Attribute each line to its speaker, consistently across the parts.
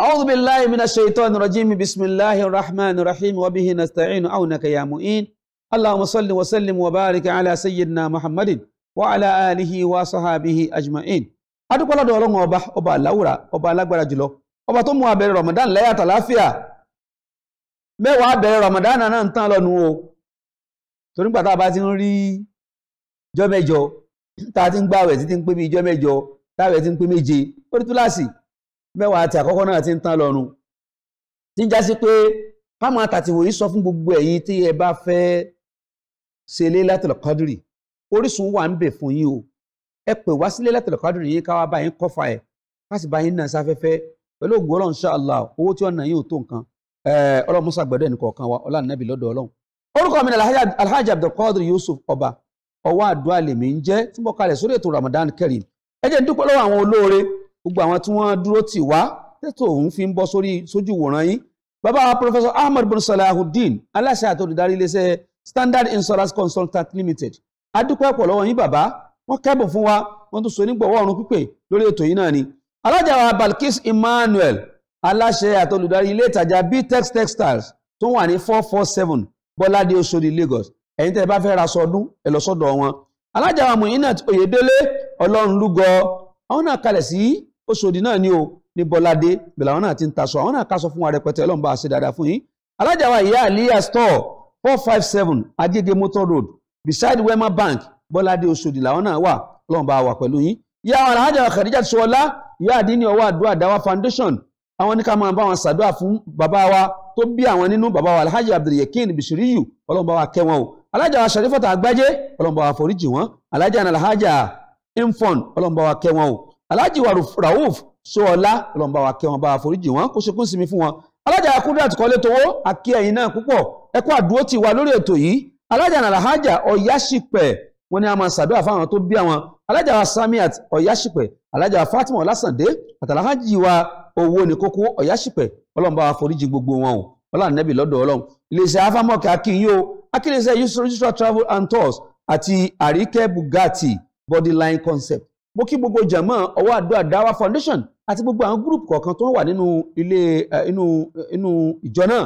Speaker 1: أعوذ بالله من الشيطان الرجيم بسم الله الرحمن الرحيم وبه نستعين عونك يا معين اللهم صل وسلم وبارك على سيدنا محمد وعلى آله وصحبه أجمعين adúpẹ́ lọ́dọ̀ Ọlọ́run ọba aláwùrà ọba alágbára jùlọ ọba tó mú a bẹ̀rẹ̀ Ramadan láyọ̀ àtàláfíà mẹ́wàá bẹ̀rẹ̀ Ramadan náà ń tán lọ́nu o torí nígbà tá a bá ti ń rí jọ́ mẹ́jọ tá a ti ń gbààwẹ̀ títí ń pé bí jọ́ mẹ́jọ táwẹ̀ ti ń pé méje ó rí túláàsì mẹ́wàá àti àkọ́kọ́ náà ti ń tán lọ́nu tí ń já sí pé káwọn àtàtìwò yìí sọ fún gbogbo ẹ̀yin tí ẹ bá fẹ́ ṣe Laylatul Qadri Orísun wà ń bẹ̀ fún yín o ẹ pè wá sí Laylatul Qadri yín ká wá bá yín kọ́fà ẹ̀ ká sì bá yín náà sáfẹ́fẹ́ pẹ̀lú ògùn Ọlọ́run insha Allah owó tí wọ́n náà yóò tó nǹkan Ọlọ́run musa gbẹ̀dọ̀ ẹnì kọ̀ọ̀kan wa ọlá nàbì lọ́dọ̀ Ọlọ́run orúkọ mi ni Alhaji Abdulqadir Yusuf ọba ọwọ́ àdúrà lèmi ń jẹ́ tí mo kalẹ̀ sórí ètò Ramadan Kareem ẹ jẹ́ n dúpẹ́ lọ́wọ́ àwọn olóore gbogbo àwọn tí wọ́n dúró tì wá tètò òun fi ń bọ́ sójú wòran yín bàbá wa Professor Ahmad bin Salahuddin aláṣẹ àti olùdarí iléeṣẹ́ Standard Insurance Consultant Limited adúpẹ́ pọ̀ lọ́wọ́ yín bàbá wọ́n kẹ́bùn fún wa wọ́n tún so nígbọ̀wọ́ ọ̀run pípé lórí ètò yìí náà ni alájà wa Balkis Emmanuel aláṣẹ àti olùdarí ilé ìtajà Btex Textiles tó wà ní 447 Bọ́ládé Oṣòdì Lagos ẹ̀yin tẹ́ ẹ bá fẹ́ ra sọdún ẹ lọ sọ́dọ̀ wọn alájà wa Muinat Oyèdélé Ọlọ́run lúgọ àwọn náà kalẹ̀ sí Oṣòdì náà ni o ní Bọ́ládé bẹ̀rẹ̀ àwọn náà ti ń taṣọ àwọn náà kásọ fún wa rẹpẹtẹ Ọlọ́run bá a ṣe dáadáa fún yín alájà wa ìyá Aliya store 457 Agége Motor Road beside Wema Bank Bọ́ládé Oṣòdì làwọn náà wà Ọlọ́run bá wà pẹ̀lú yín ìyá àwọn alájà wa Khadija Ṣọlá ìyá àdínní ọwọ́ àdúrà dáwà foundation àwọn ní ká máa bá wọn ṣàdúrà fún bàbá wa tó bí àwọn nínú bàbá wa Alhaji Abdulyakin Bishiriyu Ọlọ́run bá wa kẹ́ wọn o alájà wa Sharifat Àgbájé Ọlọ́run bá wa foríjì wọn alájà náà Alhaja Infon Ọlọ́run bá wa kẹ́ wọn o alájì wa Rauf Ṣọlá Ọlọ́run bá wa kẹ́ wọn bá wa foríjì wọn kó ṣe kún sinmi fún wọn alájà Kudrat Kọ́lé Towó akí ẹ̀yin náà púpọ̀ ẹ kú àdúró tì wá lórí ètò yìí alájà náà Alhaja Ọ̀yáṣípẹ̀ wọn ni a máa ṣàdúrà fáwọn tó bí àwọn alájà wa Samiat Ọ̀yáṣípẹ̀ alájà wa Fatima Ọlásàndé àtàláhájì wa owó ní kókó Ọ̀yáṣípẹ̀ Ọlọ́run bá wa foríjì gbogbo wọn o Ọlọ́run nẹ́bì lọ́dọ̀ Ọlọ́run iléeṣẹ́ afamọ́kì akínyó akíléeṣẹ́ Yusra Travel and Tours àti Àríkẹ́ Bugatti Bodyline Concept mo kí gbogbo jàmọ́ ọwọ́ àdúrà dáwà foundation àti gbogbo àwọn gúrùpù kọ̀ọ̀kan tó wà nínú ilé inú ìjọ náà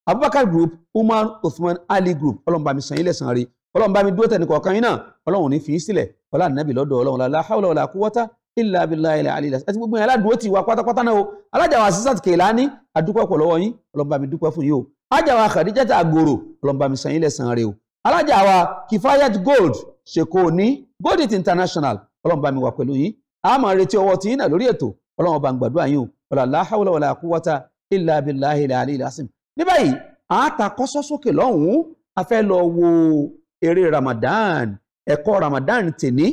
Speaker 1: Abubakar group Umar Uthman Ali group Ọlọ́run bá mi san yín lẹ́san rí Ọlọ́run bá mi dúró tẹnì kọ̀ọ̀kan yín náà Ọlọ́run ní fi í sílẹ̀ ọlá nàbì lọ́dọ̀ Ọlọ́run la hawla wala quwwata illa billahi al-ali àti gbogbo yẹn aládùúgbò ti wà pátápátá náà o alájà wa Asisat Kelani adúpẹ́ pọ̀ lọ́wọ́ yín Ọlọ́run bá mi dúpẹ́ fún yín o alájà wa Khadija Agoro Ọlọ́run bá mi san yín lẹ́san rí o alájà wa Kifayat Gold Shekoni Gold International Ọlọ́run bá mi wà pẹ̀lú yín a máa retí ọwọ́ tí yín náà lórí ètò Ọlọ́run bá ń gbàdúrà yín o la hawla wala quwwata illa billahi al-ali al-azim ní báyìí a ta kọ́sọ́ sókè lọ́hùn-ún a fẹ́ lọ wo eré Ramadan ẹ̀kọ́ Ramadan tèní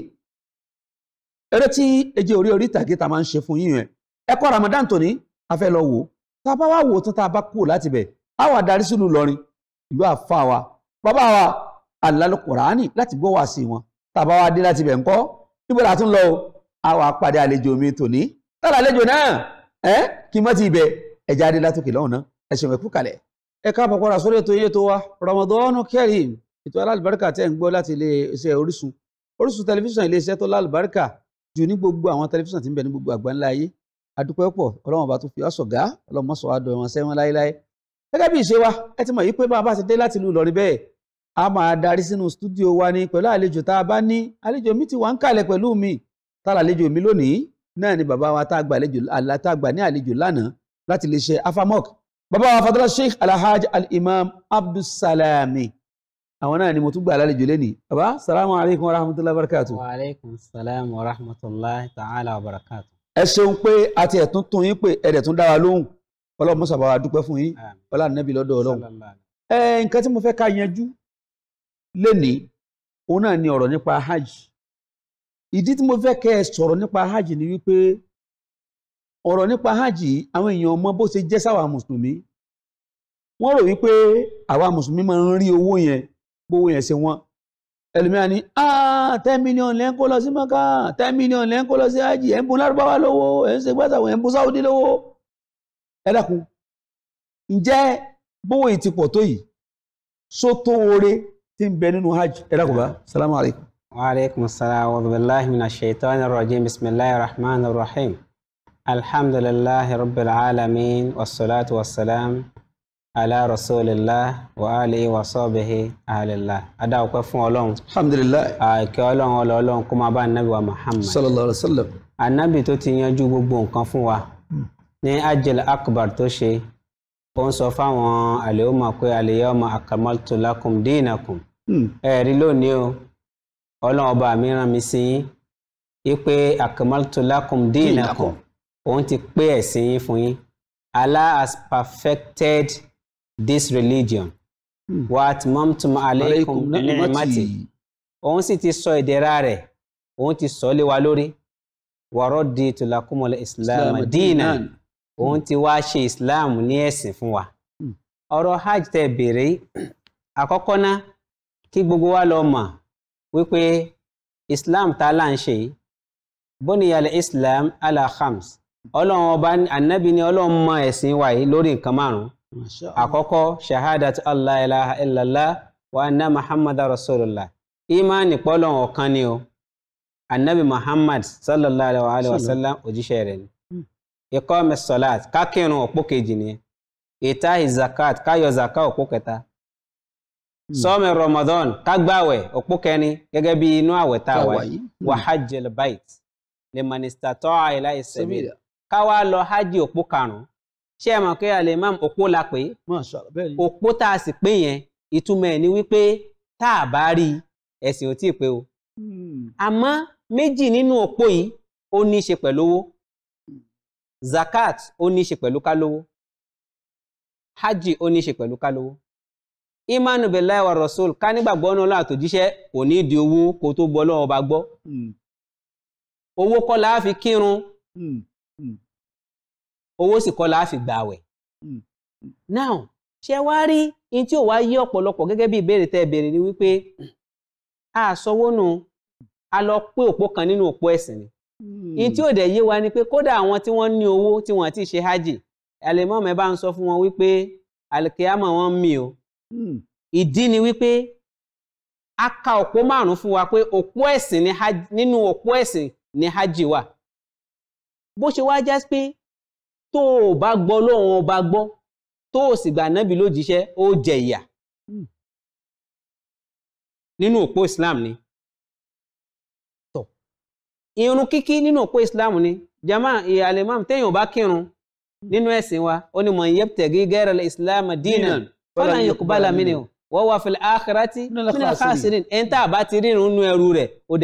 Speaker 1: eré tí ẹjẹ́ orí ìtàgé ta máa ń ṣe fún yín yẹn ẹ̀kọ́ Ramadan tòní a fẹ́ lọ wò tá a bá wá wò tán tá a bá kú láti bẹ̀ a wà darí sínú Ìlọrin ìlú àfa wa bàbá wa Al-Qur'ani láti gbọ́ wá sí wọn tá a bá wá dé láti bẹ̀ ńkọ́ níbo la tún lọ o a wà pàdé àlejò mi tòní tọ́lá àlejò náà kí n mọ́ ti ibẹ̀ ẹ̀já adé látòkè lọ́hùn náà ẹ̀ṣẹ̀ ẹ̀kú kalẹ̀ ẹ káàbọ̀ kọ́ra sórí ètò iye tó wa Ramadan Kareem ètò alálùbáríkà tẹ́ ń gbọ́ láti iléeṣẹ́ Orísun tẹlifíṣàn iléeṣẹ́ tó lálùbáríkà jù ní gbogbo àwọn tẹlifíṣàn tí ń bẹ ní gbogbo àgbáńlá ayé adúpẹ́ pọ̀ Ọlọ́run bá tún fi ọ́ sọ̀gá Ọlọ́run mọ́ sọ wá dọ̀ wọn sẹ́wọ̀n láéláé gẹ́gẹ́ bí ìṣe wa ẹ ti mọ̀ yí pé bá a bá ti dé láti ìlú Ìlọrin bẹ́ẹ̀ a máa darí sínú stúdíò wa ní pẹ̀lú àlejò tá a bá ní àlejò mi ti wà ń kalẹ̀ pẹ̀lú mi tá àlejò mi lónìí náà ni bàbá wa tá a gbà ní àlejò lánàá láti lè ṣe afamok bàbá wa Fadila Sheikh Alhaji Al-Imam Abdulsalami àwọn náà ni mo tún gbà lálejò lẹ́nìí bàbá salamu alaykum wa rahmatulahi wa barakatu.
Speaker 2: wa alaykum salam wa rahmatulahi ta'ala wa barakatu.
Speaker 1: ẹ ṣeun pé àti ẹ̀tún tún yín pé ẹ̀dẹ̀ tún dá wa lóhùn Ọlọ́run mọ́sà bá wa dúpẹ́ fún yín ọlá nẹ́bí lọ́dọ̀ Ọlọ́run. nǹkan tí mo fẹ́ ká yanjú lẹ́nìí òun náà ni ọ̀rọ̀ nípa hajj ìdí tí mo fẹ́ kẹ́ ẹ sọ̀rọ̀ nípa hajj ni wípé ọ̀rọ̀ nípa hajj àwọn èèyàn mọ bó ṣe jẹ́ sáwà mùsùlùmí wọ́n rò wípé àwa mùsùlùmí máa ń rí owó yẹn gbówó yẹn ṣe wọ́n ẹlòmíràn ní 10 million lẹ́ ń kó lọ sí Mọ́kà 10 million lẹ́ ń kó lọ sí hajj ẹ̀ ń bùn lárúbáwá lówó ẹ̀ ń ṣe gbàtàwọ̀ ẹ̀ ń bùn sáwọ́dí lówó ẹ dákun ǹjẹ́ bówó yìí ti pọ̀ tó yìí sótó oore tí ń bẹ nínú hajj ẹ dákun bá salamu alaykum.
Speaker 2: wa alaykum salam wa billahi minash shaitani rajim bismillahir rahmanir rahim Alhamdulillahi rabbil alamin wassalatu wassalam ala rasulillah wa alihi wa sahbihi ahlillah. Adá ọpẹ́ fún Ọlọ́run.
Speaker 1: Alhamdulillah.
Speaker 2: Àìkẹ́ Ọlọ́run Ọlọ́run kó máa bá Ànábì wa Muhammad.
Speaker 1: Sallallahu alaihi wasallam.
Speaker 2: Ànábì tó ti yanjú gbogbo nǹkan fún wa. Ní Hajjil Akbar tó ṣe, ó ń sọ fáwọn àlèhùnmá pé al-yawma akmaltu lakum dinakum. Ẹ̀rí lónìí o, Ọlọ́run ọba mi rán mi sí yín, wípé akmaltu lakum dinakum. Òun ti pé ẹ̀sìn yín fún yín. Allah has perfected this religion. Wa atmamtu alaykum ni'mati. Òun sì ti sọ ìdẹ̀ra rẹ̀, òun ti sọ lé wa lórí. Wa raditu lakumul islam dinan. Òun ti wá ṣe Islam ní ẹ̀sìn fún wa. Ọ̀rọ̀ hajj tẹ́ béèrè, àkọ́kọ́ ná kí gbogbo wa lọ mọ̀ wípé Islam tá là ń ṣe buniyal Islam ala khams. Ọlọ́run ọba Ànábì ni Ọlọ́run mọ ẹ̀sìn wa yìí lórí nǹkan márùn-ún. Àkọ́kọ́ shahadatu Allah ilaha illallah wa anna Muhammadar rasulullah. Ìmánì pé Ọlọ́run ọ̀kan ni o. Ànábì Muhammad sallallahu alaihi wasallam òjíṣẹ́ rẹ̀ ni. Iqamis salat ká kírun òpó kejì ni. Ita'i zakat ká yọ zakat òpó kẹta. Sọ́mi Ramadan ká gbààwẹ̀ òpó kẹrin gẹ́gẹ́ bí inú àwẹ̀ tá a wà yìí. Wa hajjil bait liman istata'a ilayhi sabila. Ká wá lọ hajj òpó karùn-ún. Ṣé ẹ mọ̀ pé al-imam òpó la pé? Òpó tá a sì pé yẹn ìtumọ̀ ẹ̀ ni wípé tá a bá rí ẹ̀sìn ò tí ì pé o. Àmọ́ méjì nínú òpó yìí ó ní í ṣe pẹ̀lú owó. Zakat ó ní í ṣe pẹ̀lú ká lówó. Hajj ó ní í ṣe pẹ̀lú ká lówó. Imanu billahi wa rasul ká nígbàgbọ́ náà láti òjíṣẹ́ kò ní di owó kó tó gbọ́ lọ́wọ́ bá gbọ́. Owó kọ́ la fi kírun. Owó sì kọ́ la fi gbààwẹ̀. Now ṣé wá rí in tí ò wá yí ọ̀pọ̀lọpọ̀ gẹ́gẹ́ bí ìbéèrè tẹ́ béèrè ni wípé a sọwọ́ nù a lọ pé òpó kan nínú òpó ẹ̀sìn ni. In tí ò dẹ̀ yé wa ni pé kódà àwọn tí wọ́n ní owó tí wọ́n ti ṣe hajj al-imam bá ń sọ fún wọn wípé al-qiyama wọn mì o. Ìdí ni wípé a ka òpó márùn fún wa pé òpó ẹ̀sìn ni hajj, nínú òpó ẹ̀sìn ni hajj wà. Bó ṣe wá jásí pé tó o bá gbọ́ lọ́wọ́n ọba gbọ́ tó o sì gbà Ànábì lójíṣẹ́ ó jẹ ìyà. Nínú òpó Islam ni. Tọ́ ìrun kíkí nínú òpó Islam ni. Jama al-imam téèyàn bá kírun nínú ẹ̀sìn wa ó ní man yabtaghi ghayra al-islam dinan falan yuqbala minhu wa huwa fil akhirati minal khasirin. Ẹni tá a bá ti rírun nínú ẹrú rẹ̀ ó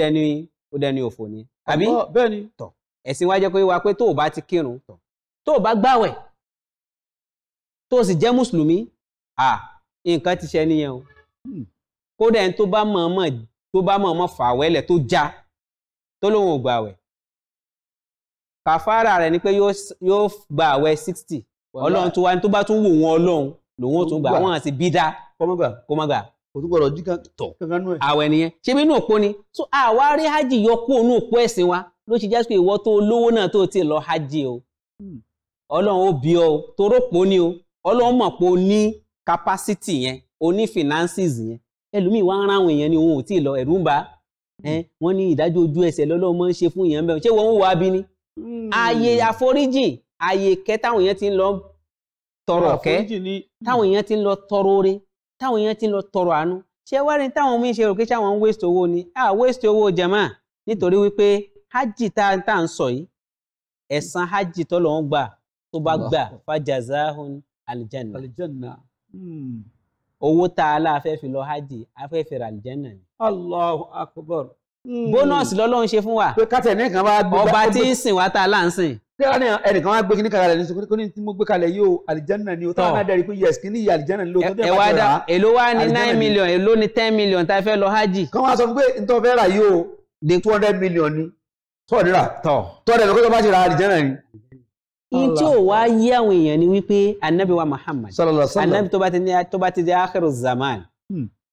Speaker 2: dẹni òfò ni. Àbí?
Speaker 1: Bẹ́ẹ̀ni.
Speaker 2: Tọ́ ẹ̀sìn wa jẹ́ kó yé wa pé tó o bá ti kírun tó o bá gbàwẹ̀ tó o sì jẹ́ mùsùlùmí nǹkan ti ṣe nìyẹn o. Kódà ẹni tó bá mọ̀ọ́mọ̀ fàwẹ́lẹ̀ tó já tó lóun ò gbàwẹ̀ kàfàrà rẹ̀ ni pé yóò gba àwẹ̀ 60. Ọlọ́run tó wá ní tó bá tún wò wọn Ọlọ́run lòun ó tún gbà wọ́n àti bídá kó má gbà.
Speaker 1: Kò tún gbọ́dọ̀ díkan kankan nú ẹ̀.
Speaker 2: Àwẹ̀ nìyẹn ṣé bí inú òpó ni. So àwa rí hajj yọ kó inú òpó ẹ̀sìn wa ló ṣe jásí pé ìwọ tó lówó náà tó ti lọ hajj o. Ọlọ́run ó bí ọ toró pò ní o. Ọlọ́run mọ̀ pé o ní capacity yẹn o ní finances yẹn. Ẹlòmíì wá ń ráwọn èèyàn ni òun ò tí ì lọ ẹ̀rù ń bà. Wọ́n ní ìdájọ́ ojú ẹsẹ̀ lọ́lọ́run máa ń ṣe fún èèyàn bẹ́ẹ̀ ṣé wọ́n ń wá bí ni. Ààyè àforíjìn ààyè kẹ́ táwọn èèyàn ti ń lọ tọrọ ọ̀kẹ́ táwọn èèyàn ti ń lọ tọrọ oore táwọn èèyàn ti ń lọ tọrọ àánú. Ṣé wá rí táwọn míín ṣe rò pé ṣáwọn ń waste owó ni waste owó jàmá nítorí wípé hajj tá à ń sọ yìí ẹ̀san hajj tọ́lọ́run gbà tó bá gbà fajazahun aljanna. Owó tá a lá fẹ́ fi lọ hajj a fẹ́ fi ra aljanna ni. Allahu akbar. Bónọ́ọ̀sì lọ́lọ́run ṣe fún wa.
Speaker 1: Pé kátẹ̀ nìkan wá gbé
Speaker 2: ọba tí ń sìn wá tá a là ń sìn.
Speaker 1: Kí ẹnìkan wá gbé kíní kalẹ̀ ní sọ kí ní tí mo gbé kalẹ̀ yóò aljanna ni o táwọn náà dẹ̀rí pé yes kí ní iye aljanna ni lóòótọ́
Speaker 2: ẹ wá dá èló wá ní 9 million èló ní 10 million tá a fẹ́ lọ hajj.
Speaker 1: Kán wá sọ fún pé nítorí fẹ́ rà yóò di 200 million ni tọ́ nira tọ́ dẹ̀ lọ́kọ́ tó bá ti ra aljanna ni.
Speaker 2: In tí ò wá yí àwọn èèyàn ni wípé Ànábì wa Muhammad Ànábì tó bá ti di akhiru zaman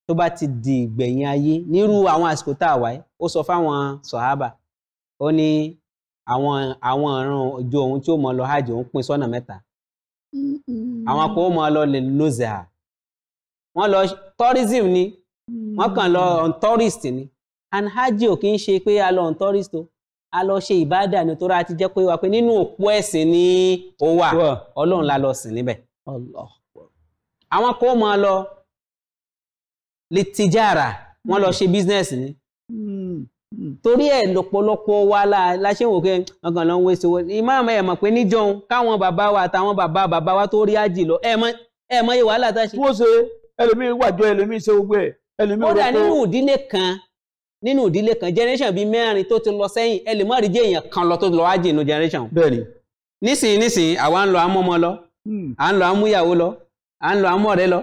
Speaker 2: tó bá ti di ìgbẹ̀yìn ayé nírú àwọn àsìkò tá a wáyé ó sọ fáwọn sọ̀hábà ó ní àwọn ọ̀ràn ojú ohun tí ó mọ lọ hajj òun pín sọ́nà mẹ́ta. Àwọn kan ó mọ lọ lè lózà wọ́n lọ tourism ni wọ́n kàn lọ on tourist ni and hajj ò kì í ṣe pé a lọ on tourist o a lọ ṣe ìbádà nítorí a ti jẹ́ pé wá pé nínú òpó ẹ̀sìn ni ó wà Ọlọ́run la lọ sìn níbẹ̀. Àwọn kò máa lọ lè tìjára wọ́n lọ ṣe business ni torí ẹ̀ lọ́pọ̀lọpọ̀ wa la ṣe wò pé ọkàn lọ ń wé sowó ìmáàmù ẹ̀ mọ̀ pé níjọ́un káwọn bàbá wa àtàwọn bàbá wa tó rí ájì lọ ẹ̀ mọ̀ yìí wàhálà tá a ṣe. wọ́n ṣe ẹlòmíì wàjọ ẹlòmíì ṣe gbogbo ẹ̀ ẹlòmíì rò pé. kódà nínú ìdílé kan generation bíi mẹ́rin tó ti lọ sẹ́yìn ẹ lè má rí jẹ́ èèyàn kan lọ tó lọ ájì inú generation. bẹ́ẹ̀ni. nísìnyí àwa ń lọ amọ́mọ lọ à ń lọ amúyàwó lọ à ń lọ amọ́rẹ́ lọ.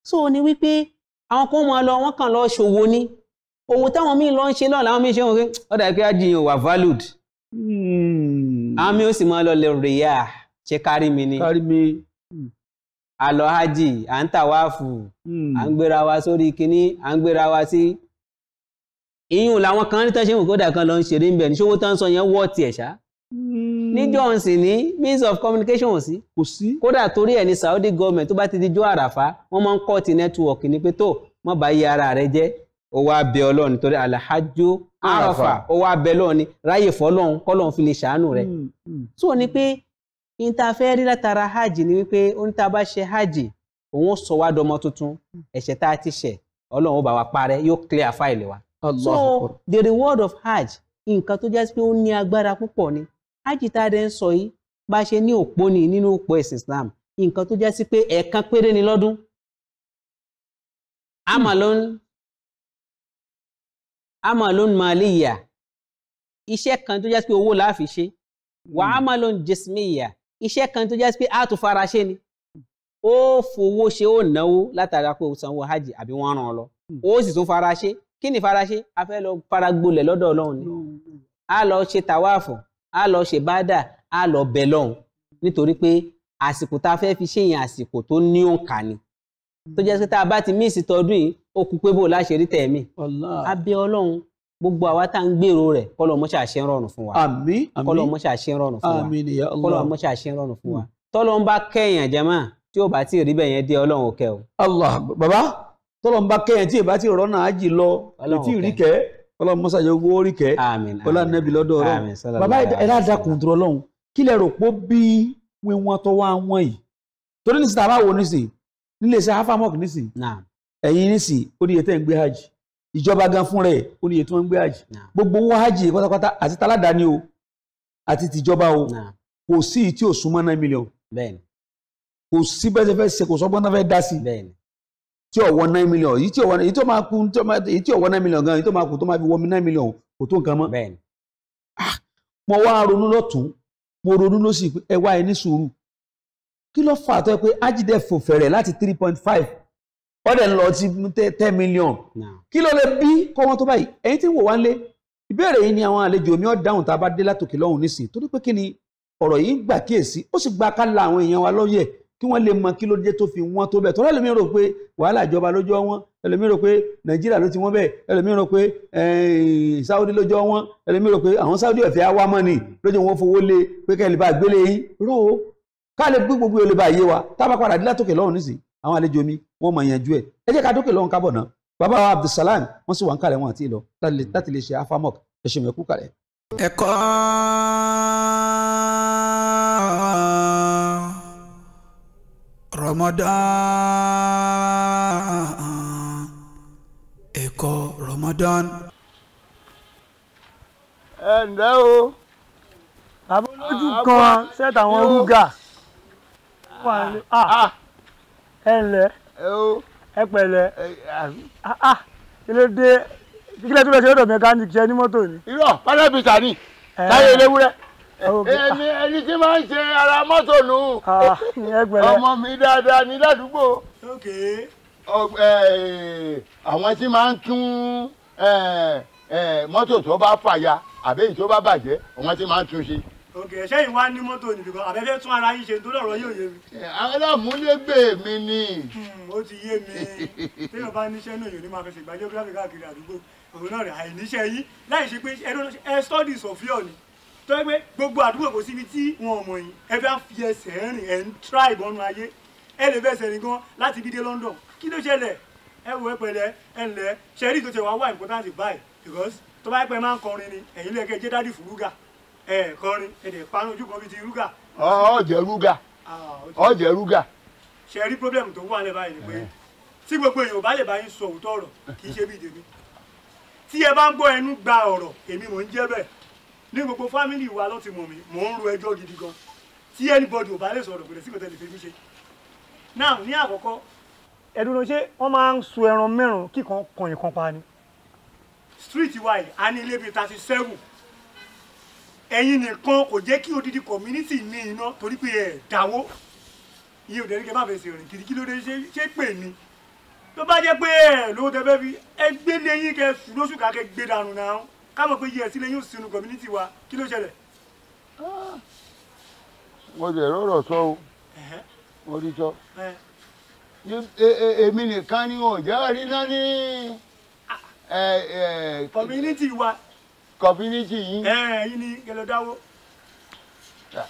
Speaker 2: so ni wípé àwọn kan máa lọ wọ́n kàn lọ ṣòwò ní owó táwọn míì lọ ń ṣe náà làwọn míì ṣe wọn pé ọ̀dà pé ájì yẹn wà valued. àwọn míì ó sì máa lọ lè rèé ṣe kárí mi ni. kárí mi. A lọ hájì à ń tàwáàfù à ń gbéra wa sórí kinní à ń gbéra wa sí ìyún làwọn kan ní tẹ́ṣẹ́ òkúta kan lọ ń ṣeré ń bẹ̀ ní ṣówó tán sọ yẹn wọ́ tiẹ̀ ṣá níjọ́ ń sì ní means of communication sí kò sí kódà torí ẹ̀ ní Saudi government tó bá ti di jọ́ àràfá wọ́n máa ń kọ́ ti network ní pé tó má bá yí ara rẹ jẹ́ ó wá bẹ Ọlọ́run torí alhajju Àràfà ó wá bẹ Ọlọ́run ní ráyè fọ́lọ́run kọ́lọ́run fi lè ṣàánú rẹ̀ tó ní pé ìntàfẹ́ rí látara hajj ni wípé oníta bá ṣe hajj òun sọ wá dọmọ tuntun ẹ̀ṣẹ̀ tá a ti ṣẹ̀ Ọlọ́run ó bá wa parẹ́ yóò clear file wa. So the reward of hajj nǹkan tó jẹ́ pé ó ní agbára púpọ̀ ni hajj tá a dẹ̀ ń sọ yìí bá ṣe ní òpó ni nínú òpó ẹ̀sìn Islam nǹkan tó jẹ́ sí pé ẹ̀ẹ̀kan péré ni lọ́dún. amalon maliya iṣẹ́ kan tó jẹ́ pé owó la fi ṣe wa amalon jismiya iṣẹ́ kan tó jẹ́ pé a tún fara ṣe ni ó fowó ṣe ó náwó látara pé ó sanwó hajj àbí wọ́n rán ọ lọ ó sì tún fara ṣe kí ni fara ṣe a fẹ́ lọ fara gbolẹ̀ lọ́dọ̀ Ọlọ́run ni a lọ ṣe tàwáàfù a lọ ṣe bádà a lọ bẹ̀ lọ́hùn nítorí pé àsìkò tá a fẹ́ fi ṣe yẹn àsìkò tó ní òǹkà ni tó jẹ́ pé tá a bá ti míìsì tọdún yìí ó kú pé bó láṣẹ rí tẹ̀mí a bẹ̀ Ọlọ́run gbogbo àwa tá ń gbèrò rẹ̀ kọ́lọ̀ mọ́ṣà ṣe ń rọrùn fún wa àmín kọ́lọ̀ mọ́ṣà ṣe ń rọrùn fún wa àmín ya Allah kọ́lọ̀ mọ́ṣà ṣe ń rọrùn fún wa tọ́lọ́ ń bá kẹ́yàn jẹ́mà tí ó bá ti rí bẹ́ẹ̀ yẹn dé Ọlọ́run òkè o. Allah bàbá tọ́lọ́ ń bá kẹ́yàn tí ìbá ti rọ́nà ájì lọ tí rí kẹ́ Ọlọ́run mọ́ṣà yóò gbó rí kẹ́ ọlá nẹ́bí lọ́dọ̀ Ọlọ́run bàbá ẹ̀rá dákun tó Ọlọ́run kí lẹ rò pé bí wíwọ́n tó wá wọ́n yìí torí nísìnyí tá a bá wò nísìnyí nílé iṣẹ́ hafamok nísìnyí ẹ̀yin nísìnyí ó ní iye tẹ́ ń gbé hajj ìjọba gan fún rẹ̀ ó ní iye tí wọ́n ń gbé hajj gbogbo owó hajj pátápátá àti taládàáni o àti tìjọba o kò sí tí ò súnmọ́ 9 million kò sí bẹ́ẹ̀ fẹ́ ṣe kò sọ́gbọ́n náà fẹ́ dá sí tí ò wọ 9 million èyí tó máa kú èyí tí ò wọ 9 million gan èyí tó máa kú tó máa fi wọ 9 million kò tó nǹkan mọ́ mo wá ronú lọ́tún mo ronú lósì ẹ wá ẹ ní sùúrù kí ló fà tó yẹ pé hajj dẹ̀ fò fẹ̀rẹ̀ láti 3.5 ọ̀dẹ̀ ń lọ sí 10 million kí ló lè bí kọ́ wọn tó báyìí ẹ̀yin tí ń wò wá ń lé ìbéèrè yìí ni àwọn àlejò mi ọ̀ dáhùn tá a bá dé látòkè lọ́hùn nísìn torí pé kí ni ọ̀rọ̀ yìí gbà kíyèsí ó sì gba ká la àwọn èèyàn wa lọ́yẹ̀ kí wọ́n lè mọ kí ló dé tó fi wọ́n tó bẹ́ẹ̀ torí ẹlòmíràn rò pé wàhálà ìjọba lójọ́ wọn ẹlòmíràn rò pé Nàìjíríà ló ti wọ́n bẹ́ẹ̀ ẹlòmíràn rò pé Saudi lójọ́ wọn ẹlòmíràn rò pé àwọn Saudi ẹ̀fẹ́ á wá mọ́ ni lójọ́ wọn fowó lé pé kẹ́ ẹ lè bá gbélé yín rò ó ká lè gbé gbogbo olè bá yé wa tá a bá padà dé látòkè lọ́hùn nísìn àwọn àlejò mi wọ́n mọ̀ yanjú ẹ̀ ẹ jẹ́ ká dókè lọ́hùn kábọ̀ náà bàbá wa Abdulsalam wọ́n sì wà ń kalẹ̀ wọn àti ìlọ láti lè ṣe afamok ẹ ṣe mẹ́kú kalẹ̀.
Speaker 3: ẹ̀kọ́ Ramadan ẹ̀kọ́ Ramadan.
Speaker 4: ẹ ǹlẹ́ o àbólójú kan ṣẹ́ta àwọn rúgà ẹ ǹlẹ́ ẹ pẹ̀lẹ́ kí ló dé kí ló tó lọ ṣe lọ́dọ̀ mẹkáníìkì ṣe ní mọ́tò ni.
Speaker 5: irọ́ pálẹ́bìtà ni táyé eléwúrẹ́ ẹni tí máa ń ṣe ara mọ́tò nù ọmọ mi dáadáa ní ládùúgbò àwọn tí máa ń tún mọ́tò tó bá fàya àbẹ́yìn tó bá bàjẹ́ àwọn tí máa ń tún ṣe.
Speaker 4: ok ṣẹ́yìn wá ní mọ́tò nìbí kan àbẹ́fẹ́ tún ara yín ṣe nítorí ọ̀rọ̀ yóò yé mi.
Speaker 5: alámúlégbè mi ni.
Speaker 4: ó ti yé mi téèyàn bá níṣẹ́ náà yóò ní máa fẹsẹ̀ gbàjọ́ gíráfì káàkiri àdúgbò òun náà rẹ̀ àìníṣẹ́ yín láì ṣe pé ẹ studies of law ni tó yẹ pé gbogbo àdúgbò kò síbi tí wọn ò mọ̀ yín ẹ fẹ́ fi ẹsẹ̀ rìn ẹ̀ ń try ìbọnú ayé ẹ lè fẹsẹ̀ rìn gan láti bí dé London kí ló ṣẹlẹ̀ ẹ wo ẹ pẹ̀lẹ́ ẹ ǹlẹ́ ṣẹ́rí tó ti wá wá important báyìí because tó bá pẹ́ máa ń kọrin ni ẹ̀yin lẹ́kẹ́ jẹ́ dádì fún rúgà kọrin ẹ̀dẹ̀ panu ojú kan bíi ti rúgà.
Speaker 5: ọ̀jẹ̀ rúgà ọ̀jẹ̀ rúgà.
Speaker 4: ṣe rí pírọ́blẹ̀mù tó wà lẹ́ báyìí ni pé tí gbogbo èèyàn bá lè bá yín sọ òótọ́ ọ̀rọ̀ kì í ṣe bí ìdèmí tí ẹ bá ń gbọ́ ẹnu gba ọ̀rọ̀ èmi mò ń jẹ́ bẹ́ẹ̀ ní gbogbo fámìlì wa ló ti mọ̀ mí mò ń ro ẹjọ́ gidi gan tí anybody ò bá lè sọ̀rọ̀ kò lè sí kò tẹ̀lé fi mí ṣe. náà ní àkọ́kọ́ ẹ̀dùn ló ṣe wọ́n máa ń so ẹran mẹ́rùn kíkan kan ìkan pa ni. street wa yìí a ní ilé bíi 37 ẹ̀yin nìkan kò jẹ́ kí odidi community ní iná torí pé ẹ̀ dáwó iye òdẹ́rí kẹ́ má fẹ́ ṣe rìn kìdí kí ló dé ṣé pè ní tó bá jẹ́ pé ẹ̀ lówó tẹ fẹ́ fi ẹ gbé lẹ́yìn kẹ sùn lóṣù ká kẹ gbé dànù náà ká mọ̀ pé yẹ sí lẹ́yìn òsínú community wa kí ló ṣẹlẹ̀.
Speaker 5: mo lè rọrọ sọ o mo rí sọ èmi nìkan ni ò jẹ́ rí náà ní
Speaker 4: community wa
Speaker 5: community yìí.
Speaker 4: yìí ni kẹlẹ dáwó.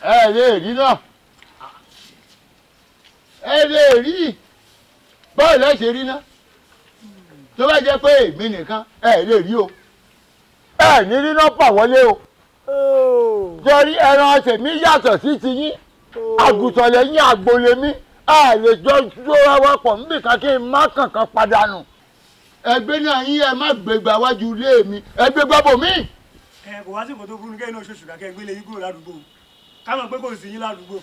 Speaker 5: ẹ lè rí náà ẹ lè rí báwo lẹ ṣe rí náà tó bá jẹ́ pé èmi nìkan ẹ lè rí o ẹ ní rí náà pa wọlé o torí ẹran ọ̀sẹ̀ mi yàtọ̀ sí ti yín àgùntàn lẹ́yìn àgbolé mi a lè jọ jóra wa pọ̀ níbi kan kí n má kankan padànù ẹgbẹ́ náà yín ẹ má gbégbá wájú ilé mi ẹgbẹ́ gbábọ̀ mi.
Speaker 4: kò wá sí nǹkan tó burú kẹ́hìn náà ṣoṣù kàkẹ́ gbélé yín kúrò ládùúgbò ká mọ̀ pé kò sí yín ládùúgbò.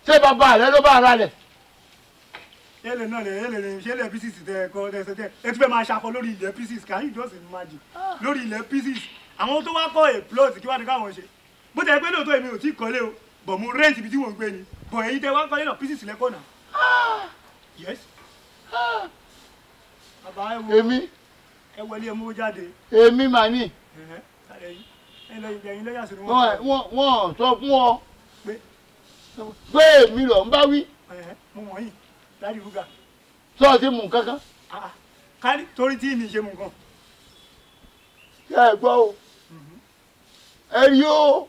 Speaker 5: ṣé bàbá rẹ ló bá ara rẹ.
Speaker 4: ẹlẹ náà lè ṣe lẹ pieces tẹ ẹkọ tẹsẹtẹ ẹ tún fẹ́ máa ṣakọ lórí ilẹ̀ pieces can you just imagine lórí ilẹ̀ pieces àwọn tó wá kọ́ a plot kí wá ní káwọn ṣe bó tẹ pé lóòótọ́ èmi ò tí ì kọ́lé o bọ̀ mo rent ibi tí mò ń gbé ni bọ̀ èyí tẹ wá kọ́lé náà pieces lẹ́kọ̀ọ́ náà. yes. bàbá ẹ wo
Speaker 5: èmi
Speaker 4: ẹ wọlé ẹ mú jáde.
Speaker 5: èmi mà ní. wọ́n sọ fún ọ pé èmi lọ ń bá wí.
Speaker 4: mo mọ̀ yín dáàdi rúgà.
Speaker 5: sọ́ọ̀tì mú kankan.
Speaker 4: kárí torí tí mi ṣe mú nǹkan.
Speaker 5: ṣé ẹ gbọ́ o ẹ rí o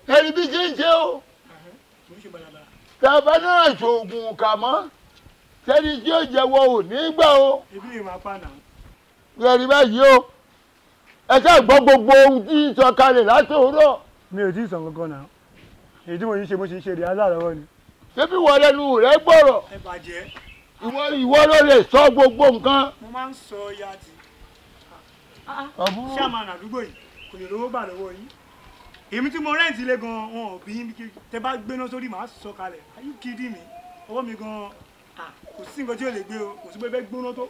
Speaker 5: ẹ rí bí ṣe ń ṣe o tàbá náà ṣoògùn kà mọ́ sẹ́ni tí ó jẹ́wọ́ ò ní gbà o.
Speaker 4: ebi lè máa pa náà.
Speaker 5: ẹ rí báyìí o ẹ ṣáà gbọ́ gbogbo ohun tí ń sọ kalẹ̀ látòórọ̀.
Speaker 4: mi ò tí ì sọ kankan náà èyí tí mo yín ṣe mo ṣe ṣe rí aláàlọ́wọ́ ni.
Speaker 5: ṣébí wọ lẹ́nu rẹ gbọ́rọ̀.
Speaker 4: ẹ bàjẹ́.
Speaker 5: ìwọ ló lè sọ gbogbo nǹkan.
Speaker 4: mo máa ń sọ ya ti. ṣáàmà àdúgbò yìí kò lè rówó gbà lọ́wọ́ yín. èmi tí mo rẹ́ǹtì ilé gan-an wọn ò bí yín tẹ bá gbéná sórí màá sọ kalẹ̀ are you kidding me ọwọ́ mi gan-an kò sí nǹkan tí ò lè gbé o kò sí pé fẹ́ gbóná tó.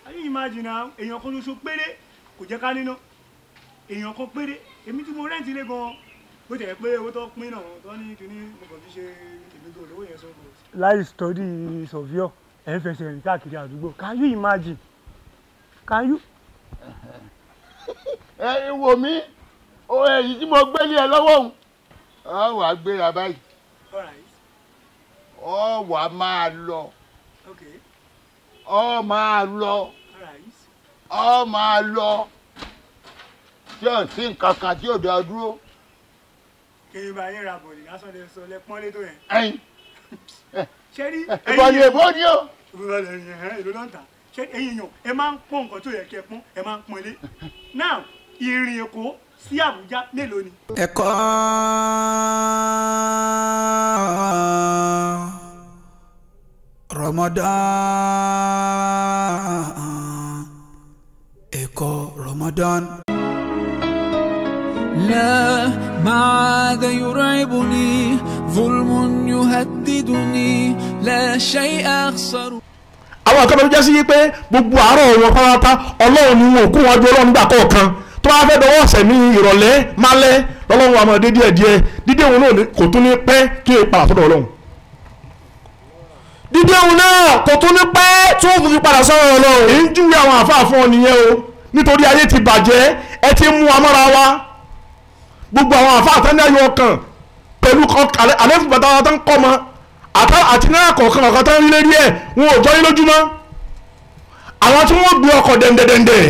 Speaker 4: are you imagine now èèyàn kan ṣoṣo péré kò jẹ́ ká níná èèyàn kan péré èmi tí mo rẹ́ǹtì ilé gan-an bó tẹ̀ pé owó tó pín náà tó ní kíní mo kàn fi ṣe ìgbégo olówó yẹn sọ́kọ̀. láì study sọ̀fíọ̀ ẹ̀ ń fẹsẹ̀ rìn káàkiri àdúgbò can you imagine can you.
Speaker 5: ẹ wò mí èyí tí mo gbélé ẹ lọ́wọ́ òun ọ wà á gbéra báyìí ọ wà á máa lọ ọ máa lọ ọ máa lọ tí ò sí nǹkan kan tí ò dá dúró.
Speaker 4: kí bá yín ra bọ̀dì lásán lè sọ lẹ pọ́n létò yẹn.
Speaker 5: ẹyin
Speaker 4: ṣé rí
Speaker 5: ìbọ̀dì èbó ni o.
Speaker 4: ìbọ̀dì èlò náà ń tà ṣé ẹ̀yin yàn ẹ máa ń pọ́n nǹkan tó yẹ kẹ́ pọ́n ẹ máa ń pọ́n ilé. now ìrìn Èkó sí Àbújá mélòó ni.
Speaker 3: ẹ̀kọ́ Ramadan ẹ̀kọ́ Ramadan.
Speaker 6: لا ما عاد يرعبني ظلم يهددني لا شيء أخسر.
Speaker 7: àwọn kan tó jẹ́ sí pé gbogbo àárọ̀ wọn pátá ọlọ́run ni wọn kó wọn jọ ọlọ́run nígbà kọ̀ọ̀kan tó wá fẹ́ dọwọ́ ọ̀sẹ̀ ní ìrọ̀lẹ́ málẹ́ lọ́lọ́run àmọ́ dédé díẹ̀ dídé òun náà kò tún ní pẹ́ kí èèyàn padà sọ́dọ̀ ọlọ́run dídé òun náà kò tún ní pẹ́ tí wọ́n fi padà sọ́dọ̀ ọlọ́run èyí ń júwe àwọn àfáà fún ọ nìyẹn o nítorí ayé ti bàjẹ́ ẹ ti mú amọ́ra wa gbogbo àwọn àfáà tán ní ayọ̀ ọkàn pẹ̀lú àléfù bàtà wọn tán kọ́ mọ́ àti náà kọ̀ọ̀kan ọ̀kan tán rí lérí ẹ̀ wọn ò jọ yín lójúmọ́ àwọn tí wọ́n gbé ọkọ̀ dẹ̀ndẹ̀dẹ̀ndẹ̀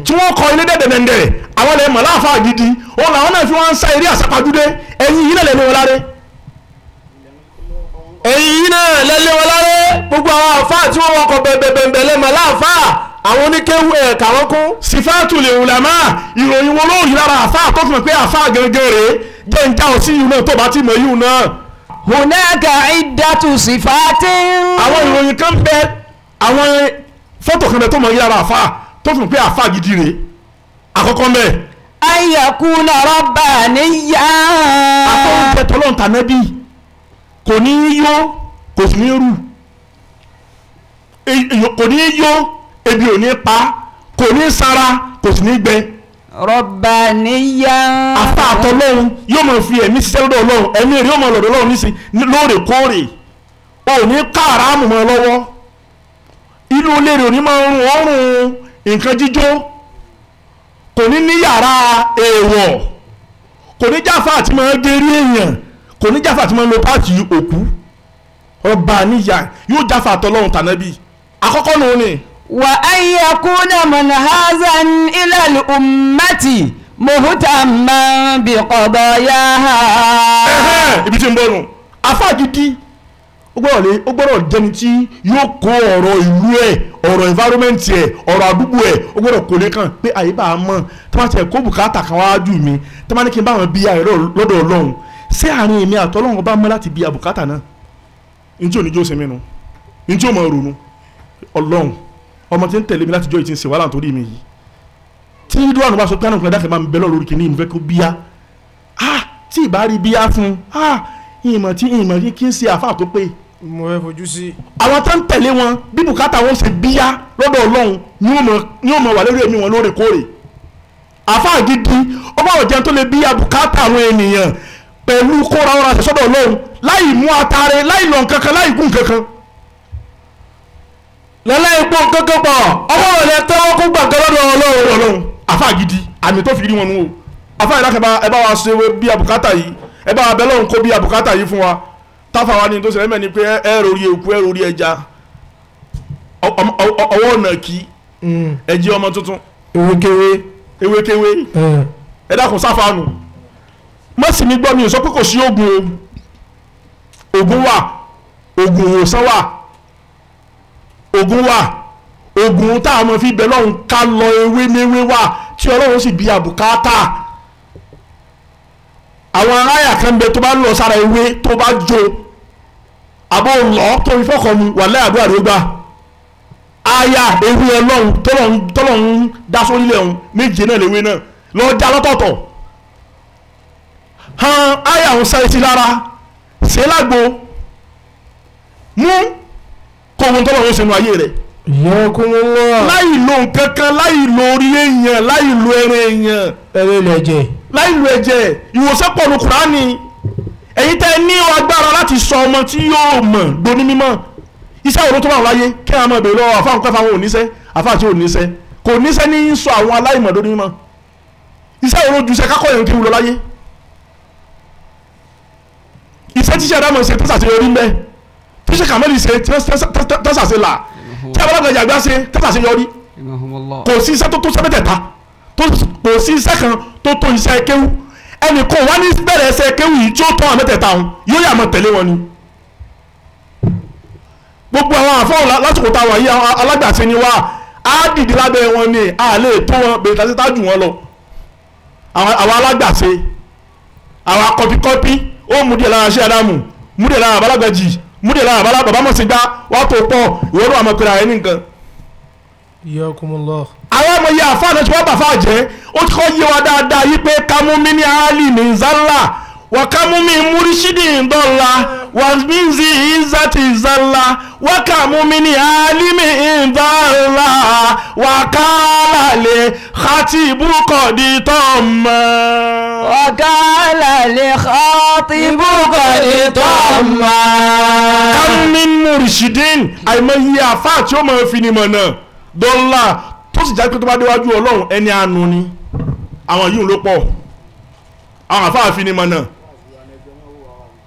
Speaker 7: tí wọ́n kọ ilé dẹ̀ndẹ̀dẹ̀ndẹ̀ àwọn ilẹ̀ mọ̀ láàfáà gidi òun làwọn náà fi wọ́n ń sá eré àsápajúdé ẹ̀yìn yìí náà lẹ́nu wọn láré ẹ̀yìn yìí náà lẹ́nu wọn láré gbogbo àwọn àfáà tí wọ́n wọkọ̀ bẹ̀bẹ̀bẹ̀ lẹ́mọ̀ láàfáà àwọn oníkéwú ẹ̀ka wọn kún. sifatul ulama ìròyìn wo ló rí lára àfa tó fi hàn pé àfa gẹ́gẹ́ rèé jẹ́ ń já ọ sí yìí náà tó bá ti mọ̀ yìí náà.
Speaker 8: hunaka iddatu sifatin.
Speaker 7: àwọn ìròyìn kan bẹ àwọn fọ́tò kan bẹ tó mọ̀ yìí lára àfa tó fi hàn pé àfa gidi rèé àkọ́kọ́ mẹ́.
Speaker 8: an yakuna rabbaniyyan.
Speaker 7: àtọ́jẹ tọ́lọ́ǹtà nẹ́bí kò ní í yó kò sì ní í rù kò ní í yó ebi ò ní pa kò ní í sara kò sì ní í gbẹ.
Speaker 8: rabbaniyyan.
Speaker 7: afa àtọ́lọ́hún yóò máa fi ẹ̀mí ṣiṣẹ́ lọ́dọ̀ ọlọ́run ẹ̀mí rẹ̀ yóò máa lọ́dọ̀ ọlọ́run níṣẹ́ lóòrèkóòrè ò ní káàrámù mọ́ lọ́wọ́ inú ilé rẹ̀ ò ní máa rún ọrùn nǹkan jíjó kò ní ní yàrá èèwọ̀ kò ní jáfa àti máa gérí èèyàn kò ní jáfa àti máa lo páàkì òkú ọba níyà yóò jáfa àtọ́lọ́hún tànábì àkọ́kọ́ nù ní.
Speaker 8: wa an yakuna manhazan ila al-ummati muhtamman bi qadayaha.
Speaker 7: ibi tí ń bọ̀ nù afa gidi ó gbọ́dọ̀ jẹni tí yóò kó ọ̀rọ̀ ìlú ẹ̀ ọ̀rọ̀ environment ẹ̀ ọ̀rọ̀ àdúgbò ẹ̀ ó gbọ́dọ̀ kó lé kàn pé àyè bá a mọ̀ tí wọ́n ti ẹ̀ kó bùkátà kan wájú mi tí wọ́n ní kí n bá wọn bí ayọ̀ lọ́dọ̀ ọlọ́run ṣé àárín èmi àtọ́lọ́run bá mọ́ láti bí a bùkátà náà ní tí ò ní jó sinmi nu ní tí ò mọ̀ ronú ọlọ́run ọmọ tí ń tẹ̀lé mi láti jọ ìtì ń ṣe wàhálà nítorí mi yìí tí ìdúrà ní wàá sọ pé àwọn ọkùnrin máa ń bẹ lọ́rùn kìíní ìmúfẹ́ kó bíyá tí ì bá rí bíyá fún ìmọ̀ tí kí n ṣe àfáà tó pé
Speaker 9: mo fẹ́ fojú sí.
Speaker 7: àwọn tó ń tẹ̀lé wọn bí bùkátà wọn ṣe bíyá lọ́dọ̀ ọlọ́run ni ó mọ̀ wà lórí ẹ̀mí wọn lóòrèkóòrè àfáà gidi ọba ọ̀jẹ̀ tó lè bíyá bùkátà àwọn ènìyàn pẹ̀lú kóra ọ̀rọ̀ àṣẹ sọ́dọ̀ ọlọ́run láì mú atare láì lọ nǹkankan láì gún nǹkankan.
Speaker 9: lọ́lá ipò kankan pọ̀ ọmọ rẹ̀ tẹ́wọ́ kó gbàgbọ́ lọ́dọ̀
Speaker 7: ọlọ́run àfáà gidi àmì tó fi rí wọn nù o àfáà ìdákẹ́ ẹ bá wa ṣe bí abùkátà yìí ẹ bá wa bẹ́ lọ́run kó bí abùkátà yìí fún wa táfà wa ní tó ṣẹlẹ̀ mẹ́ni pé ẹ rori eku ẹ rori ẹja ọwọ́ ọ̀nà kí ẹjẹ́ ọmọ tuntun ewékewé ẹ dákun sáfàánù mọ́sí mi gbọ́ mi ò sọ pé kò sí oògùn wà oògùn ìwòsàn wà oògùn tá a mọ̀ fi bẹ̀ lọ́run ká lọ ewé méwé wà tí ọlọ́run sì bí àbùkátà àwọn aráyà kan bẹ tó bá lọ sára ewé tó bá jó àbọ̀ lọ́ tó fi fọ́kọ̀ mu wà láyà àdúrà ló gbà aya ewé ọlọ́run tọ́lọ́run dá sórílẹ̀ ọ̀hún méje náà léwé náà lọ́ọ́ já lọ́tọ̀ọ̀tọ̀ hàn aya ọ̀hún sáré sí lára ṣe lágbo mú kó ohun tọ́lọ́run ṣe nu ayé rẹ̀ láì lo nǹkan kan láì lo orí èèyàn láì lo ẹran èèyàn láì lo ẹ̀jẹ̀ ìwòsàn pọ̀ ní Kùránì ẹ̀yin tẹ́ ní agbára láti sọ ọmọ tí yóò mọ̀ doni mímọ́ iṣẹ́ òru tó wà láyé kí a máa bèèrè lọ́wọ́ àfáà nǹkan fáwọn oníṣẹ́ àfáà tí ò níṣẹ́ kò níṣẹ́ ní sọ àwọn aláìmọ̀ doni mímọ́ iṣẹ́ òru ju iṣẹ́ kákọ́ yẹn kí wúlọ láyé iṣẹ́ tíṣẹ́ àdámọ̀ ṣe tẹ́sàṣeyọrí mbẹ́ tíṣẹ́ kàmẹ́lì ṣe tẹ́sàṣe là tí abalagbèjà àgbà ṣe tẹ́sàṣeyọrí kò sí iṣẹ́ tó tó sẹ́mẹ́tẹ̀ta kò sí iṣẹ́ kan tó tó iṣẹ́ kéwú ẹnì kan wá ní bẹ̀rẹ̀ ẹsẹ̀ kéwù yìí tí ó tọ́ àmẹ́tẹ̀ẹ̀ta ọ̀hún yóò yà mọ́ tẹ̀lé wọn ni gbogbo àwọn àfọwọ́ lásìkò táwọn yìí alágbàṣe ni wá á dìde lábẹ́ wọn ni a lè tó wọn bèrè tàbí tájù wọn lọ àwọn alágbàṣe àwọn kọpíkọpí ó mú díẹ̀ lára ṣé Ádámù mú díẹ̀ lára Bàlágàjì mú díẹ̀ lára bàbá mọ̀sígbá wọ́n tó pọ̀ ìwọ́n àmọ́ pèrè àyẹ́ nìkan.
Speaker 9: Iyakumullah.
Speaker 7: àwọn ọmọ yìí àfáàná tí wọ́n bà fà jẹ́ ó ti kọ́ yé wa dáadáa yí pé kámúmí ní áálì ní zálà wà kámúmí múrísídì ńdọ́là wà mízì ìzàtì zálà wà kámúmí ní áálì mi ńdọ́là wà kálà lè khatibu kọ̀dí tọ́mọ.
Speaker 8: wà kálà lè khatibu kọ̀dí tọ́mọ.
Speaker 7: kámúmí múrísídì àìmọye àfáà tí ó máa fi ni mọ̀ náà dọ́là tó sì jáde pé tó bá déwájú ọlọ́run ẹni àánú ni àwọn yìí ló pọ̀ àwọn àfáàfin ni mọ̀ náà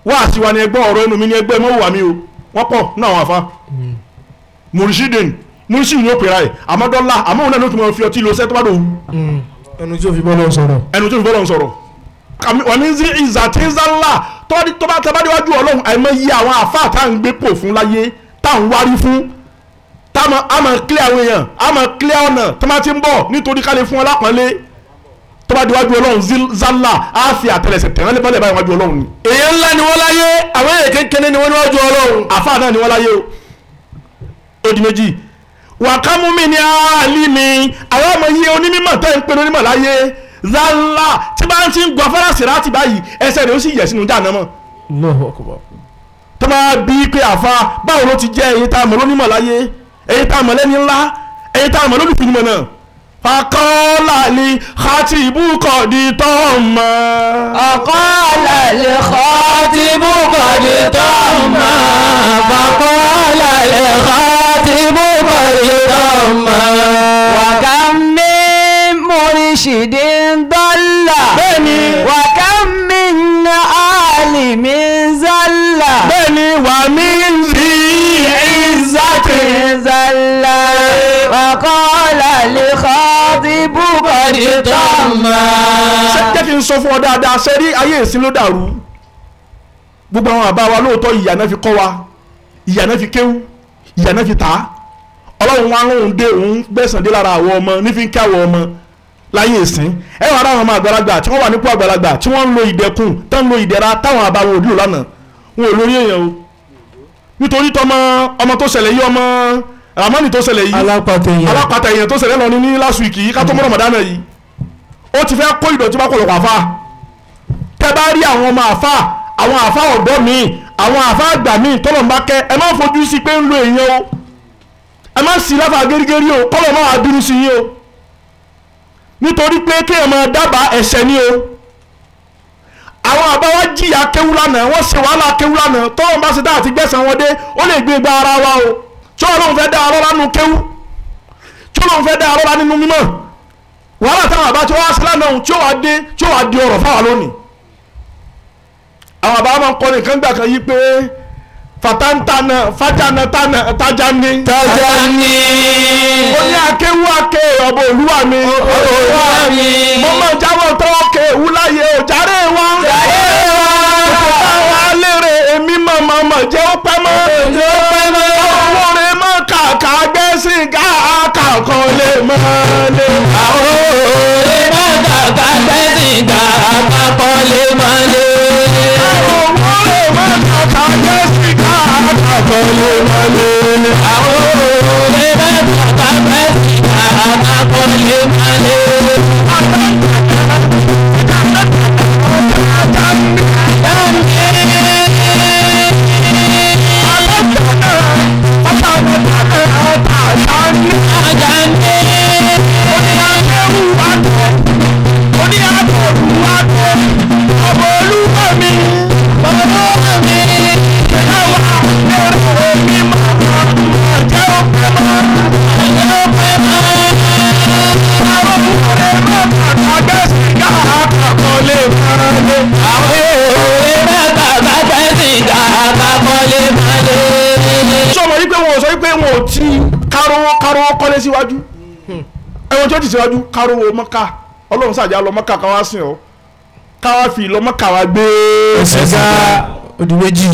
Speaker 7: wá àti wa ni ẹgbọ́n ọ̀rọ̀ ẹnu mi ni ẹgbẹ́ mọ́ wà mí o wọ́n pọ̀ ní àwọn àfá mùrìṣídìn mùrìṣídìn ni ó pèrà ẹ̀ àmọ́ dọ́là àmọ́ òun náà ló tún mọ̀ fi ọtí lọ sẹ́ tó bá dòwú.
Speaker 9: ẹnu tí ó fi bọ́lọ̀ sọ̀rọ̀.
Speaker 7: ẹnu tí ó fi bọ́lọ̀ sọ̀rọ̀ wà ní ìzà tí ń zálà tó bá déwájú ọlọ́run àìmọ́ yí àwọn àfáà tá à ń gbé pò fún láyé tá à ń wárí fún tá táwọn a máa clear àwọn èèyàn a máa clear ọ̀nà tó máa ti ń bọ̀ nítorí ká lè fún wọn lápọ̀nlé tó bá diwájú ọlọ́run zálà á fi àtẹlẹsẹ̀ tẹ̀wọ́n lé bọ́lẹ̀ báyìí wájú ọlọ́run ni.
Speaker 9: èèyàn ńlá ni wọ́n láyé àwọn èèyàn kékeré ni wọ́n níwájú ọlọ́run.
Speaker 7: àfáà náà ni wọ́n láyé o ó di méjì wàkámúmi ni àálí mi àwọn ọmọ yìí onímọ̀ tẹ́ ń pè ní onímọ̀ láyé zálà tí bá ń ti ń gbọ́ fárásì láti báyìí ẹsẹ̀ rẹ̀ ó sì yẹ̀ sínú jáànámọ̀. tó máa bí pé àfa báwo ló ti jẹ́ èyí tá a mọ̀ lónímọ̀ láyé èyí tá a mọ̀ lẹ́ni ńlá èyí tá a mọ̀ lólùfìmọ̀ náà. fakọ́lá lè khatibu kọ̀dí tọ́ọ̀mọ́.
Speaker 8: Aqala li khatibu qad tamma. Faqala li khatibu qad tamma. Wa kam min murshidin dalla.
Speaker 7: bẹ́ẹ̀ni
Speaker 8: Wa kam min alimin zalla.
Speaker 7: bẹ́ẹ̀ni wà mí rí
Speaker 8: izzatin zalla. Faqala li khatibu qad tamma.
Speaker 7: jẹ́ kí n sọ fún ọ dáadáa ṣe rí ayé ìsìn ló dàrú gbogbo àwọn àbá wa lóòótọ́ ìyà náà fi kọ́ wa ìyà náà fi kéwú ìyà náà fi tà á ọlọ́run wa lóhun dé òun gbẹ̀sán dé lára àwọn ọmọ nífi ń kí àwọn ọmọ láyé ìsìn ẹ wà láwọn ọmọ àgbàlagbà tí wọ́n wà nípò àgbàlagbà tí wọ́n ń lo ìdẹ̀kùn tó ń lo ìdẹ̀ra táwọn àbá wọn ò dúró lánàá wọn ò lórí èèyàn o nítorí tọmọ ọmọ tó ṣẹlẹ̀ yìí ọmọ ramani tó ṣẹlẹ̀ yìí alápàtà èèyàn tó ṣẹlẹ̀ lọ ní last week yìí ká tó mọ́ Ramadan yìí ó ti fẹ́ kó ìdọ̀tí bá pọ̀lọpọ̀ àfa tẹ́ bá rí àwọn ọmọ àfa àwọn àfa ọ̀dọ́ míì àwọn àfa àgbà míì tọ́lọ̀ ń bá kẹ́ ẹ má fojú sí pé ń lo èèyàn o ẹ má sì láfa gẹ́rígẹ́rí o kọ́lọ̀ má wàá bínú sí yín o nítorí pé kéèyàn máa dábàá ẹ̀ṣẹ̀ ni o àwọn àbá wa jìyà kéwú lánàá wọ́n ṣe wàhálà kéwú lánàá tọ́lọ̀ ń bá ṣe dá àti gbẹ̀sán wọn dé ó lè gbé gba ara wa o tí Ọlọ́run fẹ́ dá arọ́lá nínú kéwú tí Ọlọ́run fẹ́ dá arọ́lá nínú mímọ́ wàhálà táwọn àbá tí wọ́n wá sí lánàá tí ó wá dé tí ó wá di ọ̀rọ̀ fáwọn lónìí àwọn àbá máa ń kọ́ nìkan gbà kan yí pé fatantana fajana tana tajani ó ní akéwú aké ọ̀bọ olúwa mi mo máa jáwọ́ tọ́wọ́ ké wúláyé òjàre wa òkúta wa lérè èmi mọ̀ jẹ́ ó pẹ́ mọ́ owó rẹ̀ mọ́ kàkà gbẹ́sì káàkà kan lè mọ́ lé.
Speaker 8: Àwọn òòrè máa kàkà gbẹ́sì káàkà kan lè mọ́ lé.
Speaker 7: Àwọn òòrè máa kàkà gbẹ́sì káàkà kan lè mọ́ lé.
Speaker 8: Àwọn òòrè máa kàkà gbẹ́sì káàkà kan lè mọ́ lé.
Speaker 7: kárówó kọ́lé síwájú ẹ̀wọ̀n tí ó ti síwájú kárówó mọ́ká ọlọ́run sàjà lọ mọ́ká káwá sìn ọ́ káwá fi lọ mọ́ká wá gbé
Speaker 9: ẹ̀sẹ̀gá odi méjì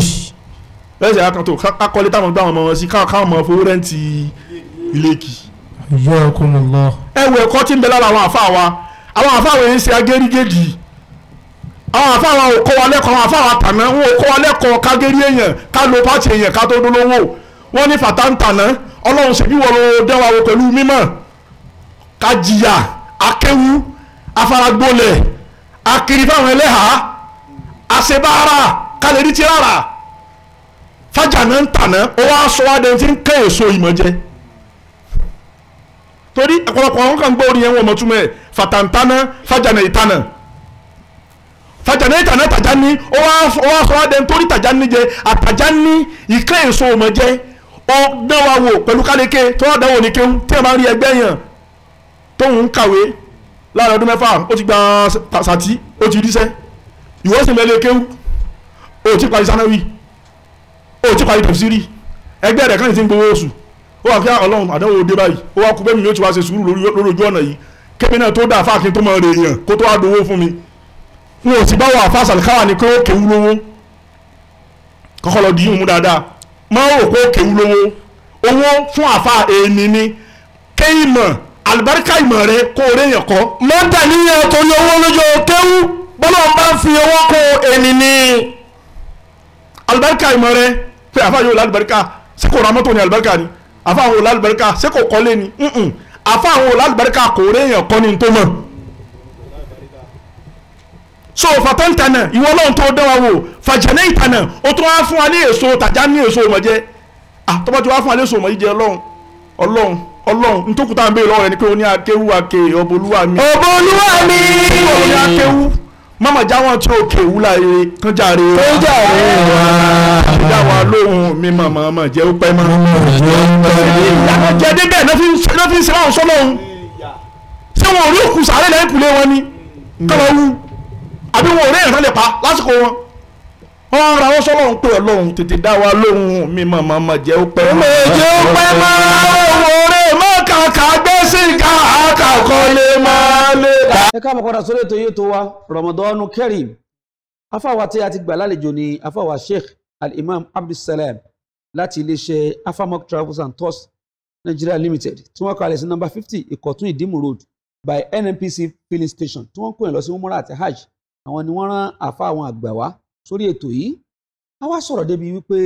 Speaker 7: lẹ́sẹ̀ akantó kákọ́lé táwọn gbá wọn mọ́ wọn sí káwọn mọ́ fowó rẹ́ǹtì ilé kì.
Speaker 9: Ayyakumullah.
Speaker 7: ẹ̀wọ̀ ẹ̀kọ́ tí ń bẹ lára àwọn àfáà wa àwọn àfáà wọn yẹn ń ṣe agérigéjì àwọn àfáà wa ò kọ́ wa lẹ́kọ̀ọ́ àwọn àfáà wa tàná wọn ò kọ́ wa lẹ́kọ̀ọ́ kágérí èèyàn ká lo pàtì èèyàn ká tó dolówó wọn ní fàtàǹtàná ọlọ́run ṣèbí wọ́n ló dẹ́wà wo pẹ̀lú mímọ́ ká jìyà akéwú afáragbolẹ̀ akiri fáwọn ẹlẹ́hàá àṣebára kálẹ̀ rí ti rárá fájànà ń tàná ó wá sọ wá dẹni tí ń kẹ́ èso ìmọ̀jẹ torí ọ̀pọ̀lọpọ̀ àwọn kan gbọ́ orin yẹn wọ́n mọ̀ túmọ̀ ẹ̀ fàtàǹtàná fájànà ìtànà fàjànà ìtànà tàjà ní ó wá sọ wá dẹni torí tàjà ní jẹ àtàjà ní ìkẹ́ èso ìmọ̀jẹ ó dánwà wò pẹ̀lú kálíkè tó wà dánwò ní kéwú tí a máa ń rí ẹgbẹ́ yàn tóun ń kàwé láàrin ọdún mẹ́fà ó ti gba sàtí ó ti ríṣẹ́ ìwọ sì mẹ́lẹ̀ kéwú ó ti parí sanáwì ó ti parí tẹ̀síìrì ẹgbẹ́ rẹ̀ kàn ti ń gbowó oṣù ó wà kí ọlọ́run àdánwò dé báyìí ó wá kú bẹ́ẹ̀ mi ni ó ti wá ṣe sùúrù lórí ojú ọ̀nà yìí kébì náà tó dá àfáàkín tó máa rè èèyàn kó tó wá dowó fún mi n ò sì bá wà àfáà sàlìkáwà ni pé ó kéwú lówó kọ́kọ́ lọ di yìí mú dáadáa máa rò pé ó kéwú lówó owó fún àfa èèní ni kéèmọ̀ àlùbáríkà ìmọ̀ rẹ kó o réyàn kọ́.
Speaker 9: mọ́tà níyàn torí owó lójó kéwú bọ́lá ń bá fi owó kó ènì ní.
Speaker 7: àlùbáríkà ìmọ̀ rẹ pé àfa yóò lálùbáríkà ṣé kò ra mọ́tò ní àlùbáríkà ni àfa àwọn olálùbáríkà ṣé kò kọ́lé ni àfa àwọn olálùbáríkà kò réyàn kọ́ ni tó mọ̀. so fatantana ìwọ náà tó dán wa wò fàjẹnẹ ìtànà ó tún wá fún wa ní èso tàjá ní èso ọmọjẹ àtọ́bọ̀ tí wá fún wa ní èso ọmọjẹ jẹ ọlọ́run ntòkúta ń bèèrè lọ́wọ́ rẹ ni pé o ní akéwú ake ọbọlúwa mi.
Speaker 9: ọbọlúwa mi.
Speaker 7: o ní akéwú mama jáwọn tí o kéwú láyé kánjáre wa. jáwa lóhùn mi màmá jẹ́ ó pẹ́ mọ́. jẹ́ débẹ̀ náà fi ń ṣe láwọn sọ́lọ́hún ṣé wọn ò rí òkú sàárẹ̀ lẹ́yìn kùlé wọn ni kọ́lọ́ wú àbí wọn ò rí ìrànlẹ́ pa lásìkò wọn wọ́n ra wọ́n sọ́lọ́ ń pè ọlọ́run tètè dá wa lóhùn mi màmá jẹ́ ó pẹ́ mọ́.
Speaker 9: jẹ́ ó pẹ́ mọ́ òwòrè mọ́ kàkà gbèsè kàkà kọ́lé máa lè.
Speaker 1: ẹ káàbọ̀ padà sórí ètò yìí tó wa Ramadan Kareem afáwa tí a ti gbà lálejò ní afáwa Sheikh Al-Imam Abdulsalam láti iléeṣẹ́ Afamok Travels and Tours Nigeria Limited tí wọ́n kalẹ̀ sí number 50 Ìkọ̀tún Ìdímù Road by NNPC filling station tí wọ́n kó yẹn lọ sí umrah àti hajj àwọn ni wọ́n rán àfa àwọn àgbà wá sórí ètò yìí a wá sọ̀rọ̀ débi wípé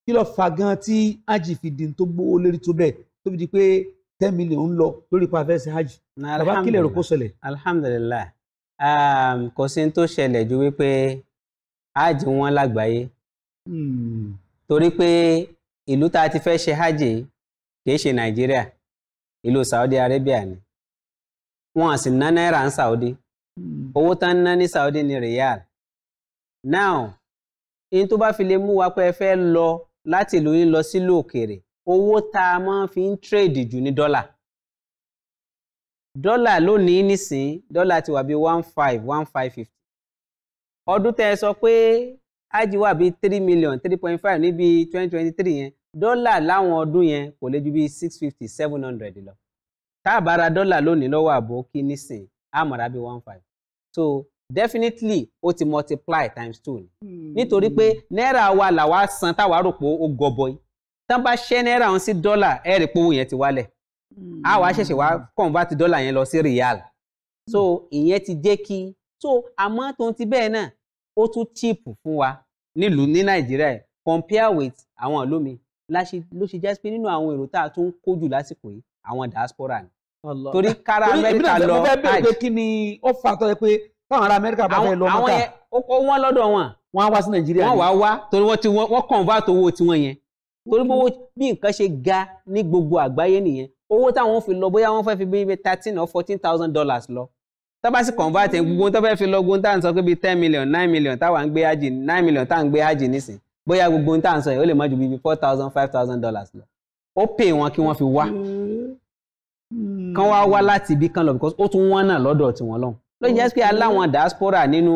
Speaker 1: kí ló fa gan tí hajj fi di tó gbówó lérí tó bẹ́ẹ̀ tó fi di pé 10 million ń lọ lórí pa fẹ́ ṣe hajj bàbá kílẹ̀ rò kó ṣẹlẹ̀.
Speaker 2: alhamdulillah kò sí tó ṣẹlẹ̀ ju wípé hajj wọn lágbàáyé torí pé ìlú tá a ti fẹ́ ṣe hajj kì í ṣe nàìjíríà ìlú Saudi Arabia ni wọn sì ná náírà ń Saudi owó tán ná ní Saudi ní riyal now in tó bá fi lè mú wa pé ẹ fẹ́ lọ láti ìlú yín lọ sílùú òkèèrè owó tá a máa fi ń trade jù ní dọ́là lónìí nísìn dọ́là ti wà bí 1.50 ọdún tẹ́ ẹ sọ pé ájì wà bí 3 million 3.5 níbi 2023 yẹn dọ́là láwọn ọdún yẹn kò lè ju bí 650 700 lọ tá a bá ra dọ́là lónìí lọ́wọ́ àbókí nísìn àmọ̀ra bí 1.5 so definitely ó ti multiply times 2 nítorí pé náírà wa làwa san táwa rò pé ó gọbọi tán bá ṣẹ́ náírà wọn sí dọ́là ẹ rí pé owó yẹn ti wálẹ̀ a wá ṣẹ̀ṣẹ̀ wá convert dọ́là yẹn lọ sí riyal so ìyẹn ti jẹ́ kí so àmọ́ tó ti bẹ́ẹ̀ náà ó tún cheap fún wa nílùú ní nàìjíríà compare with àwọn ìlú mi ló ṣe jẹ́ pé nínú àwọn èrò tá a tún kó jù lásìkò yìí àwọn diaspora ni torí kára amẹ́ríkà lọ
Speaker 1: hajj kí ni ó fà tọ́ ẹ pé táwọn ará amẹ́ríkà bá fẹ́ lọ mọ́ta
Speaker 2: àwọn yẹn ó wọ́n lọ́dọ̀ wọn
Speaker 1: wọ́n á wá sí nàìjíríà
Speaker 2: wọ́n wá torí wọ́n convert owó tiwọn yẹn torí bí nǹkan ṣe ga ní gbogbo àgbáyé nìyẹn owó táwọn fi lọ bóyá wọ́n fẹ́ fi bí $13,000 or $14,000 lọ tábà sì convert gbogbo tó fẹ́ fi lọ gbogbo tá à ń sọ pé bí 10 million 9 million táwa ń gbé hajj 9 million tá à ń gbé hajj nísìn bóyá gbogbo tá à ń sọ yìí ó lè má ju bí $4,000 $5,000 lọ ó pè wọn kí wọ́n fi wá kán wá láti ibi kan lọ because ó tún wọ́n náà lọ́dọ̀ tiwọn lọ́hùn ló jẹ́ pé aláwọn diaspora nínú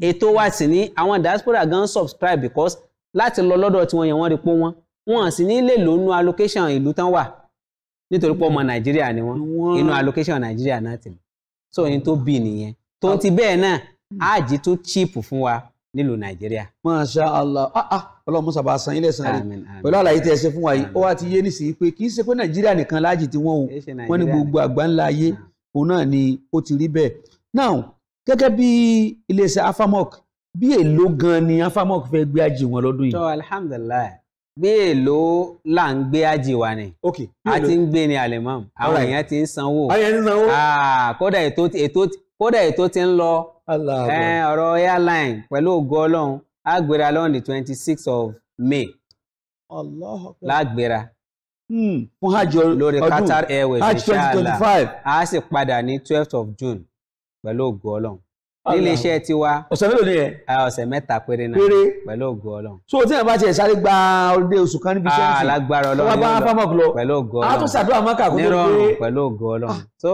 Speaker 2: ètò wa sì ní àwọn diaspora gan subscribe because láti lọ lọ́dọ̀ tiwọn yẹn wọ́n rí pé wọ́n sì ní lè lónú allocation ìlú tán wà nítorí pé ọmọ nàìjíríà ni wọ́n inú allocation nàìjíríà náà ti lọ so ní tó bí nìyẹn tó ti bẹ́ẹ̀ náà áàjì tó cheap fún wa nílùú nàìjíríà.
Speaker 1: Masha Allah ọlọ́run musa bá san ilé san rẹ̀ pẹ̀lú àlàyé tí ẹ ṣe fún wa yìí ó wá ti yé nísìnyí pé kì í ṣe pé nàìjíríà nìkan láàjì tí wọ́n ní gbogbo àgbáńlá ayé òun náà ni ó ti rí bẹ́ẹ̀. now gẹ́gẹ́ bí iléeṣẹ́ Afamok bí èlò gan ni Afamok fẹ́ gbé àjì wọn lọ́dún yìí.
Speaker 2: tó alhamdulilayi bí èlò là ń gbé àjì wa ni a ti ń gbé ní alimam àwọn èèyàn ti ń sanwó kódà ètò ti ń lọ ọ̀rọ̀ airline pẹ̀lú ògo ọlọ́run á gbéra lọ́n the 26th of May lágbéra
Speaker 1: fún hajj ọdún
Speaker 2: lórí Qatar Airways
Speaker 1: hajj 2025
Speaker 2: a sì padà ní 12th of June pẹ̀lú ògo ọlọ́run nílé iṣẹ́ tiwa
Speaker 1: ọ̀sẹ̀ mélòó ni ẹ̀
Speaker 2: ọ̀sẹ̀ mẹ́ta péré náà pẹ̀lú ògo ọlọ́run
Speaker 1: so tí wọn bá tiẹ̀ sáré gba ọdẹ oṣù kan níbi iṣẹ́ ìsìn
Speaker 2: alágbára ọlọ́run
Speaker 1: pẹ̀lú
Speaker 2: ògo ọlọ́run
Speaker 1: a tún ṣàdúrà mọ́kà kó tó gbé
Speaker 2: pẹ̀lú ògo ọlọ́run so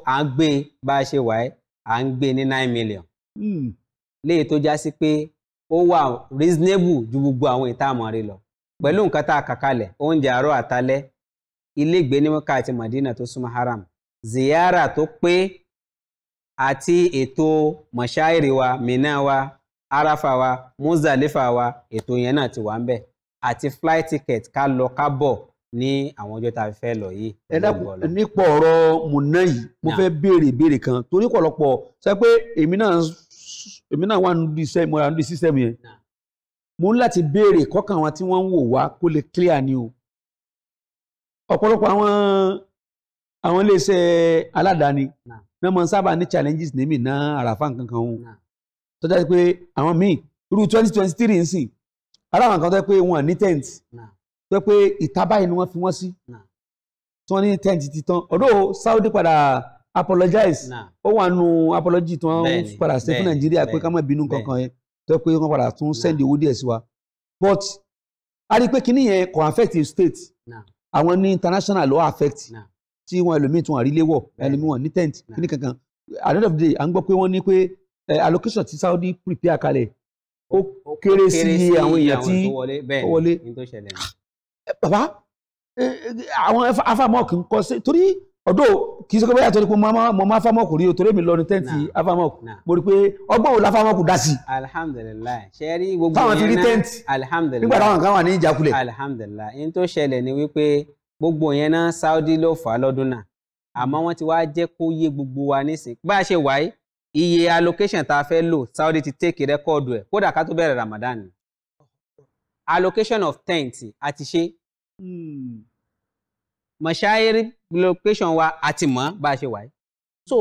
Speaker 2: à ń gbé bá a ṣe wà ẹ́ à ń gbé ní 9 million léyìí tó já sí pé ó wà reasonable ju gbogbo àwọn ìtààmọ́rí lọ pẹ̀lú nǹkan tá a kà kalẹ̀ oúnjẹ àárọ̀ àtalẹ́ ilégbé ní Mẹ́kà àti Madina tó súnmọ́ haram ziyara tó pé àti ètò mọ̀ṣáìrì wa Mínà wa Arafa wa Muzdalifa wa ètò yẹn náà ti wà ń bẹ̀ àti flight ticket ká lọ ká bọ̀ ní àwọn ọjọ́ tá a fẹ́ lọ yìí.
Speaker 1: ẹ dákun nípa ọ̀rọ̀ múná yìí mo fẹ́ béèrè ìbéèrè kan torí pọ̀lọpọ̀ sọ pé èmi náà wà nídìí iṣẹ́ mo ra nídìí sísẹ́mù yẹn mo ń láti béèrè kọ́kàn àwọn tí wọ́n ń wò wá kó lè clear ni o ọ̀pọ̀lọpọ̀ àwọn iléeṣẹ́ aládàáni náà máa ń sábà ní challenges ní Mínà Àràfá nǹkan kan òun tó jẹ́ pé àwọn míì irú 2023 ń sìn ara àwọn kan tó jẹ́ pé wọn ní tent tó jẹ́ pé ìta báyìí ni wọ́n fi wọ́n sí tí wọ́n ní tent ti tán ọ̀dọ̀ Saudi padà apologize ó wà nù apology tí wọ́n padà ṣe fún Nàìjíríà pé ká má bínú kankan yẹn tó jẹ́ pé wọ́n padà tún send owó díẹ̀ sí wa but a rí i pé kíní yẹn kò affect state àwọn ní international ló affect tí wọn ẹlòmíì tún àrílé wọ̀ ẹlòmíì wọn ní tent kíní kankan at the end of the day à ń gbọ́ pé wọ́n ní pé allocation tí Saudi prepare kalẹ̀ ó kéré sí àwọn èèyàn tí ó wọlé bàbá àwọn afamọ́ọ̀kì ń kọ́ sí torí ọ̀dọ́ kì í sọ pé bóyá torí pé mo máa fámọ́ọ̀kù rí o torí mi lọ ní tẹ́ǹtì afamọ́ọ̀kù mo rí pé ọgbọ́n wo láfamọ́ọ̀kù dá sí.
Speaker 2: alhamdulilayi ṣe rí gbogbo
Speaker 1: táwọn ti rí tẹ́ǹtì nígbà táwọn kan wà ní ìjákulẹ̀.
Speaker 2: alhamdulilayi n tó ṣẹlẹ̀ ni wípé gbogbo yẹn náà Saudi ló fà á lọ́dún náà àmọ́ wọ́n ti wá jẹ́ kó yé gbogbo wa nísìn bá a ṣe wáyé iye allocation tá a fẹ́ lò Saudi ti take rẹ́kọ́ọ̀dù ẹ̀ kódà ká tó bẹ̀rẹ̀ Ramadan allocation of tent àti ṣe mọ̀ṣáírì location wa àti mọ̀ bá a ṣe wáyé so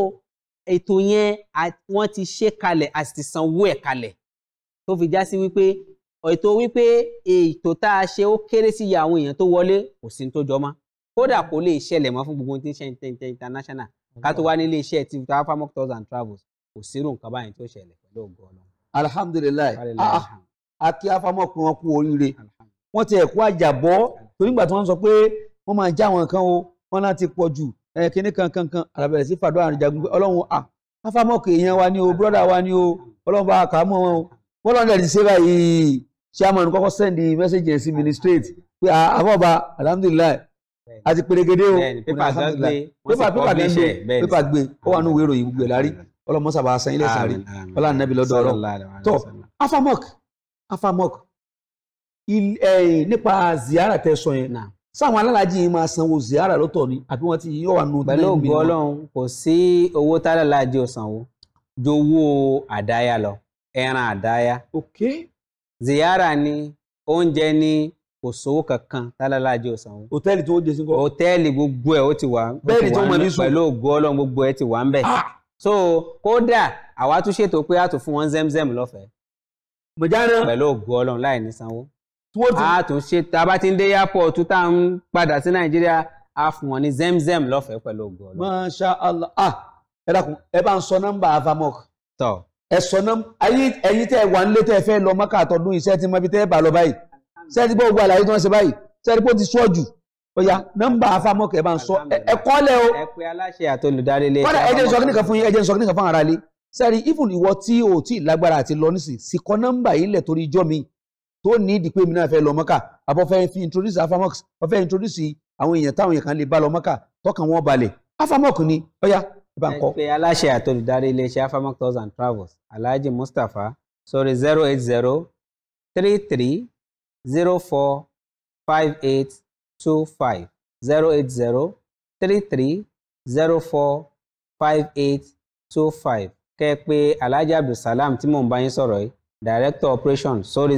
Speaker 2: ètò yẹn wọ́n ti ṣe kalẹ̀ àti ti sanwó ẹ̀ kalẹ̀ tó fi já sí wípé ètò tá a ṣe ó kéré sí iye àwọn èèyàn tó wọlé kò sí tó jọ mọ́ kódà kò lè ṣẹlẹ̀ mọ́ fún gbogbo tí ń ṣe international ká tó wá nílé iṣẹ́ tí Afamok Tours and Travels kò sírò nǹkan báyìí tó ṣẹlẹ̀ pẹ̀lú ògo Ọlọ́run.
Speaker 1: alhamdulilayi àti Afamok wọn kú oríire wọn ti ẹ̀kú àjàbọ́ torí nígbà tí wọ́n sọ pé wọ́n máa já àwọn kan o wọ́n láti pọ̀ jù kíní kankan àràbẹ̀rẹ̀ sí fàdúrà àrùjagun pé Ọlọ́run Afamok èèyàn wa ni o brọ́dà wa ni o Ọlọ́run bá kà á mọ́ wọn o wọ́n lọ́nà ẹ̀dí ṣe báyìí chairman kọ́kọ́ send message yẹn sí ministrate pé àfọ̀bà alhamdulilayi àti pèrègede o pépà gbé ó wà ní ìwé ìròyìn gbogbo ẹ̀ lárí ọlọ́mọ sábà sẹ́yìn ilẹ̀ sáré ọlá nàbí lọ́dọ̀ ọ̀rọ̀ tó Afamok nípa ziyara tẹ sọ yẹn sáwọn alálàájì yìí máa sanwó ziyara lọ́tọ̀ ni àbí wọ́n ti yọ wà nù.
Speaker 2: pẹ̀lú ògo Ọlọ́run kò sí owó tálálàájì ò sanwó ju owó àdáyà lọ ẹran àdáyà ziyara ni oúnjẹ ni kò sówó kankan tálálàájì ò sanwó.
Speaker 1: hòtẹ́ẹ̀lì tí wọ́n jẹ sí kọ́.
Speaker 2: hòtẹ́ẹ̀lì gbogbo ẹ̀ ó ti wà.
Speaker 1: bẹ́ẹ̀ni tí wọ́n máa bí sùn.
Speaker 2: pẹ̀lú ògo Ọlọ́run gbogbo ẹ̀ ti wà ń bẹ̀. so kódà àwa tún ṣètò pé a tún fún wọn zemzem lọ́fẹ̀ẹ́.
Speaker 1: mọ̀jánà.
Speaker 2: pẹ̀lú ògo Ọlọ́run láì ní sanwó. a tún ṣe tá a bá ti ń dé airport tó tá à ń padà sí Nàìjíríà a fún wọn ní zemzem lọ́fẹ̀ẹ́ pẹ̀lú ògo Ọlọ́run.
Speaker 1: Masha Allah ẹ dákun ẹ bá ń sọ nọ́mbà Afamok.
Speaker 2: tọ́
Speaker 1: ẹ sọ nọ́mbà ẹ̀yin tẹ́ wà nílé tẹ́ fẹ́ lọ Mọ́kà àtọ́dún iṣẹ́ tí mo fi tẹ́ bá lọ báyìí sẹ́ẹ̀tì bó gbọ́ àlàyé tí wọ́n ṣe báyìí sẹ́ẹ̀tì bó ti sọ jù ọ̀yà nọ́mbà Afamok ẹ̀ bá ń sọ ẹ kọ́lẹ̀ o.
Speaker 2: ẹ pé aláṣẹ àtolùdarí ilé
Speaker 1: iṣẹ́ Afamok. ẹ jẹ́ n sọ kíníkan fún yín ẹ jẹ́ n sọ kíníkan fún ara lé sẹ́ẹ̀rì even ìwọ tí o tí lágbára àti lọ nísìn sì kọ́ nọ́mbà yìí lẹ̀ torí ijọ́ mi tó ní ìdí pé mi náà fẹ́ lọ Mọ́kà àbọ̀ fẹ́ fi introduce Afamok wọ́n fẹ́ introduce àwọn èèyàn táwọn èèyàn kan lè bá lọ Mọ́kà tọkàn wọn balẹ̀ Afamok ni ọ̀yà ẹ bá ń kọ́.
Speaker 2: ẹ pé aláṣẹ àtolùdarí ilé iṣẹ́ Afamok Tours and Travels Alhaji Mustapha sórí 08033045825 08033045825 kẹ́ pé Alhaji Abdulsalam tí mò ń bá yín sọ̀rọ̀ yìí Director Operation sórí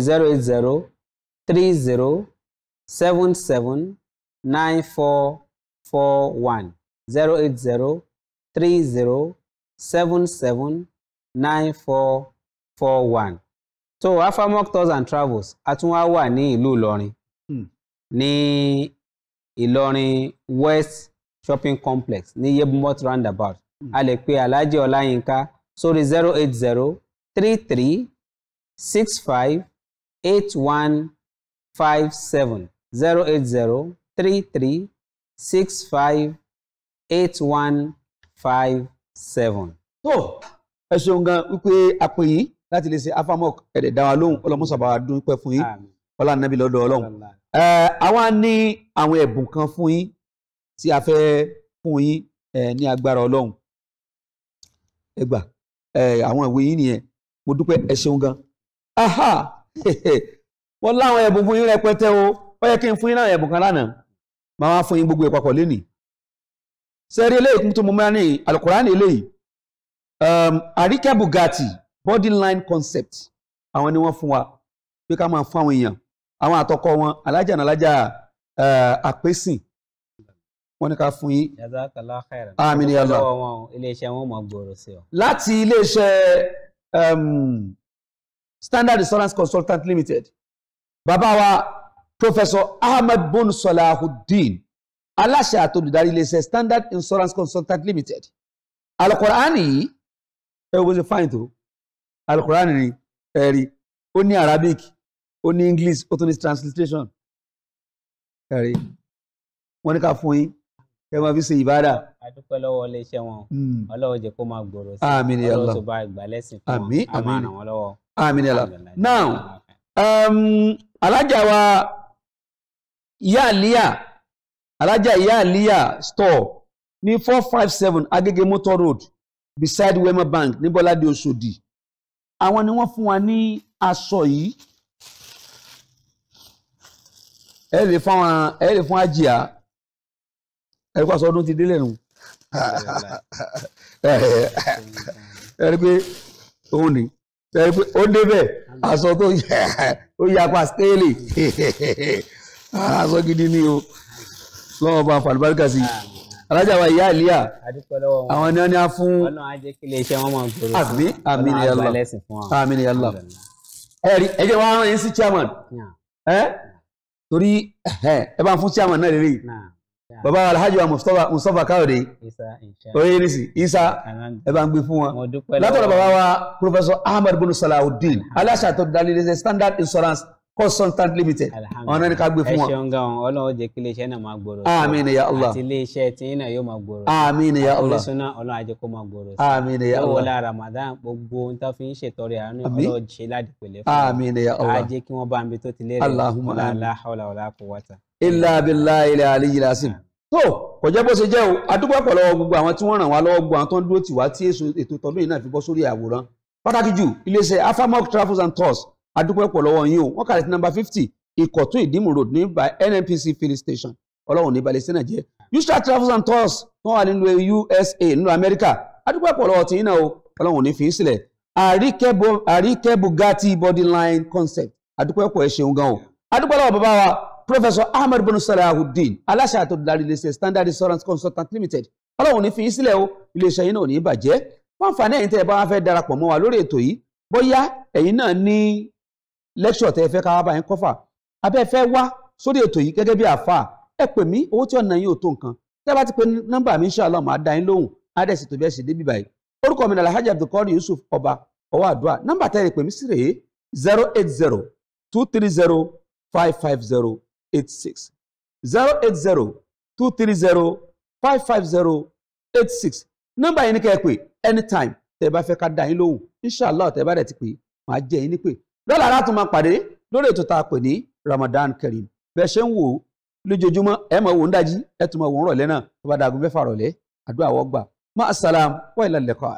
Speaker 2: 08030779441 08030779441 so Afamok Tours and Travels a tún wá wà ní ìlú Ìlọrin ní Ìlọrin West Shopping Complex ní Yebumot Roundabout a lè pe Alhaji Ọláyínká sórí 08033658157 08033658157.
Speaker 1: tó ẹ ṣeun gan wípé a pè yín láti lè ṣe Afamok ẹ̀dẹ̀ dá wa lóhùn ọlọ́mọṣàbà dúpẹ́ fún yín ọlá nàbí lọ́dọ̀ Ọlọ́run. àwa ní àwọn ẹ̀bùn kan fún yín tí a fẹ́ fún yín ní agbára Ọlọ́run. ẹ gbà àwọn ìwé yín nìyẹn mo dúpẹ́ ẹ ṣeun gan. wọ́n láwọn ẹ̀bùn fún yín rẹpẹtẹ o ó yẹ kí n fún yín láwọn ẹ̀bùn kan lánàá máa wá fún yín gbogbo ìpapọ̀ lénìí sẹ́rí eléyìí tó mú mẹ́rin ní Al-Qur'ani eléyìí Àríkẹ́ Bugatti body line concept àwọn ni wọ́n fún wa pé ká máa fún àwọn èèyàn àwọn àtọkọ wọn alájà náà alájà àpésìn wọ́n ní ká fún yín.
Speaker 2: Jazakallahu khairan.
Speaker 1: Àmín ya Allah.
Speaker 2: Iléeṣẹ́ wọn mọ̀ gbòòrò sí ọ.
Speaker 1: Láti iléeṣẹ́ Standard Insurance Consultant Limited bàbá wa Professor Ahmed Bon Salahuddin aláṣẹ àtolùdarí iléeṣẹ́ Standard Insurance Consultant Limited. Al-Qur'ani yìí ẹ wo bó ṣe fáìn tó Al-Qur'ani ni ẹ̀rí ó ní Arabic ó ní English ó tún ní translation ẹ̀rí wọ́n ní ká fún yín ẹ máa fi ṣe ìbádà.
Speaker 2: A dúpẹ́ lọ́wọ́ iléeṣẹ́ wọn Ọlọ́run jẹ́ kó máa gbòòrò sí
Speaker 1: Àmín ya Allah.
Speaker 2: Ọlọ́run tó bá ìgbà lẹ́sìn fún wọn a máa ràn wọ́n lọ́wọ́.
Speaker 1: Àmín ya Allah. Now alájà wa Ìyá Àlíyà alájà Ìyá Àlíyà store ní 457 Agége Motor Road beside Wema Bank ní Bọ́ládé Òṣòdì àwọn ni wọ́n fún wa ní aṣọ yìí ẹ lè fún àjíà ẹ kó aṣọ ọdún ti délẹ̀ nù ẹ rí pé òun ni ẹ rí pé ó débẹ̀ aṣọ tó yapa stéèlì aṣọ gidi ni o lọ́wọ́ bá fàlùbáríkà sí alájà wa Ìyá Àlíyà àwọn ni wọ́n ní á fún
Speaker 2: Ọlọ́run á jẹ́ kí iléeṣẹ́ wọn máa gbòòrò sí
Speaker 1: àmín àmín ya Allah àmín ya Allah ẹ jẹ́ wọn rán yín sí chairman torí ẹ bá ń fún chairman náà lélẹ́yìí bàbá wa Alhaji wa Mustapha Káyọ̀dé oye nisi Isa ẹ bá ń gbé fún wọn látọ̀dọ̀ bàbá wa Professor Ahmed Bon Salahuddin aláṣẹ àtolùdarí iléeṣẹ́ Standard Insurance Consultant Limited àwọn náà ní ká gbé fún wọn.
Speaker 2: ẹ ṣeun gan Ọlọ́run jẹ́ kí iléeṣẹ́ náà máa gbòòrò sí
Speaker 1: àmín ya Allah
Speaker 2: àti iléeṣẹ́ tí náà yóò máa gbòòrò sí
Speaker 1: àmín ya Allah
Speaker 2: àkọlẹ́sọ́nà Ọlọ́run á jẹ́ kó máa gbòòrò sí
Speaker 1: àmín ya Allah
Speaker 2: wọlé Ramadan gbogbo ohun tó fi ń ṣètọrẹ àánú Ọlọ́run ṣe ládìpẹ̀lẹ́ fún
Speaker 1: àmín ya Allah
Speaker 2: á jẹ́ kí wọ́n bá ń bi tó ti lérè
Speaker 1: Allahumma
Speaker 2: la hawla wala quwwata
Speaker 1: illa billahi al-aliyyil azim. tó kò jẹ́ bó ṣe jẹ́ o adúgbò pọ̀ lọ́wọ́ gbogbo àwọn tí wọ́n ràn wá lọ́wọ́ gbogbo àwọn tó ń dúró tì wá tí ètò ìtọ́lú yìí náà fi bọ́ sórí àwòrán pàtàkì jù iléeṣẹ́ Afamok Travels and Tours adúgbò pọ̀ lọ́wọ́ yín o wọ́n kàlẹ́ sí number 50 Ìkọ̀tún Ìdímù Road ní by NNPC filling station ọlọ́run ní balẹ̀ sínú jẹ́ Ustra Travels and Tours wọ́n wà nínú USA nínú Amẹ́ríkà adúgbò pọ̀ lọ́wọ́ tí yín náà o ọlọ́run ní fi í sílẹ̀ Àríkẹ́ Bugatti body line concept adúgbò pọ̀ ẹ̀ ṣeun gan o adúgbò lọ́wọ́ bàbá wa Professor Ahmed Bon Salahuddin aláṣẹ àtolùdarí iléeṣẹ́ Standard Insurance Consultant Limited ọlọ́run ní fi í sílẹ̀ o iléeṣẹ́ yìí náà ò ní bàjẹ́ wọ́n fà ní ẹ̀yin tẹ́ ẹ bá wá fẹ́ darapọ̀ mọ́ wa lórí ètò yìí bóyá ẹ̀yin náà ní lecture tẹ́ ẹ fẹ́ ká wá bá yín kọ́fà abẹ́ fẹ́ wá sórí ètò yìí gẹ́gẹ́ bí àfà ẹ pè mí owó tí ọ̀nà yín ò tó nǹkan tẹ́ bá ti pe nọ́mbà mi inshallah máa dá yín lóhùn adẹ́sì tó bẹ́ẹ̀ sì débi báyìí orúkọ mi ní Alhaji Abdulkadir Yusuf ọba ọwọ́ àdúrà nọ́mbà tẹ́ ẹ pè mí sí rèé 080-230-550-86 080-230-550-86 nọ́mbà yìí ní kẹ́ ẹ pè anytime tẹ́ ẹ bá fẹ́ ká dá yín lóhùn inshallah tẹ́ ẹ bá dẹ̀ ti pè máa jẹ́ yín ní pè lọ́la látún máa pàdé lórí ètò tá a pè ní Ramadan Kareem bẹ́ẹ̀ ṣe ń wò ó lójoojúmọ́ ẹ máa wò ń dájí ẹ tún máa wò ń rọ̀lẹ́ náà tó bá dàgún 6 rọ̀lẹ́ àdúrà wọ́gbà ma assalam wa ilal liqa.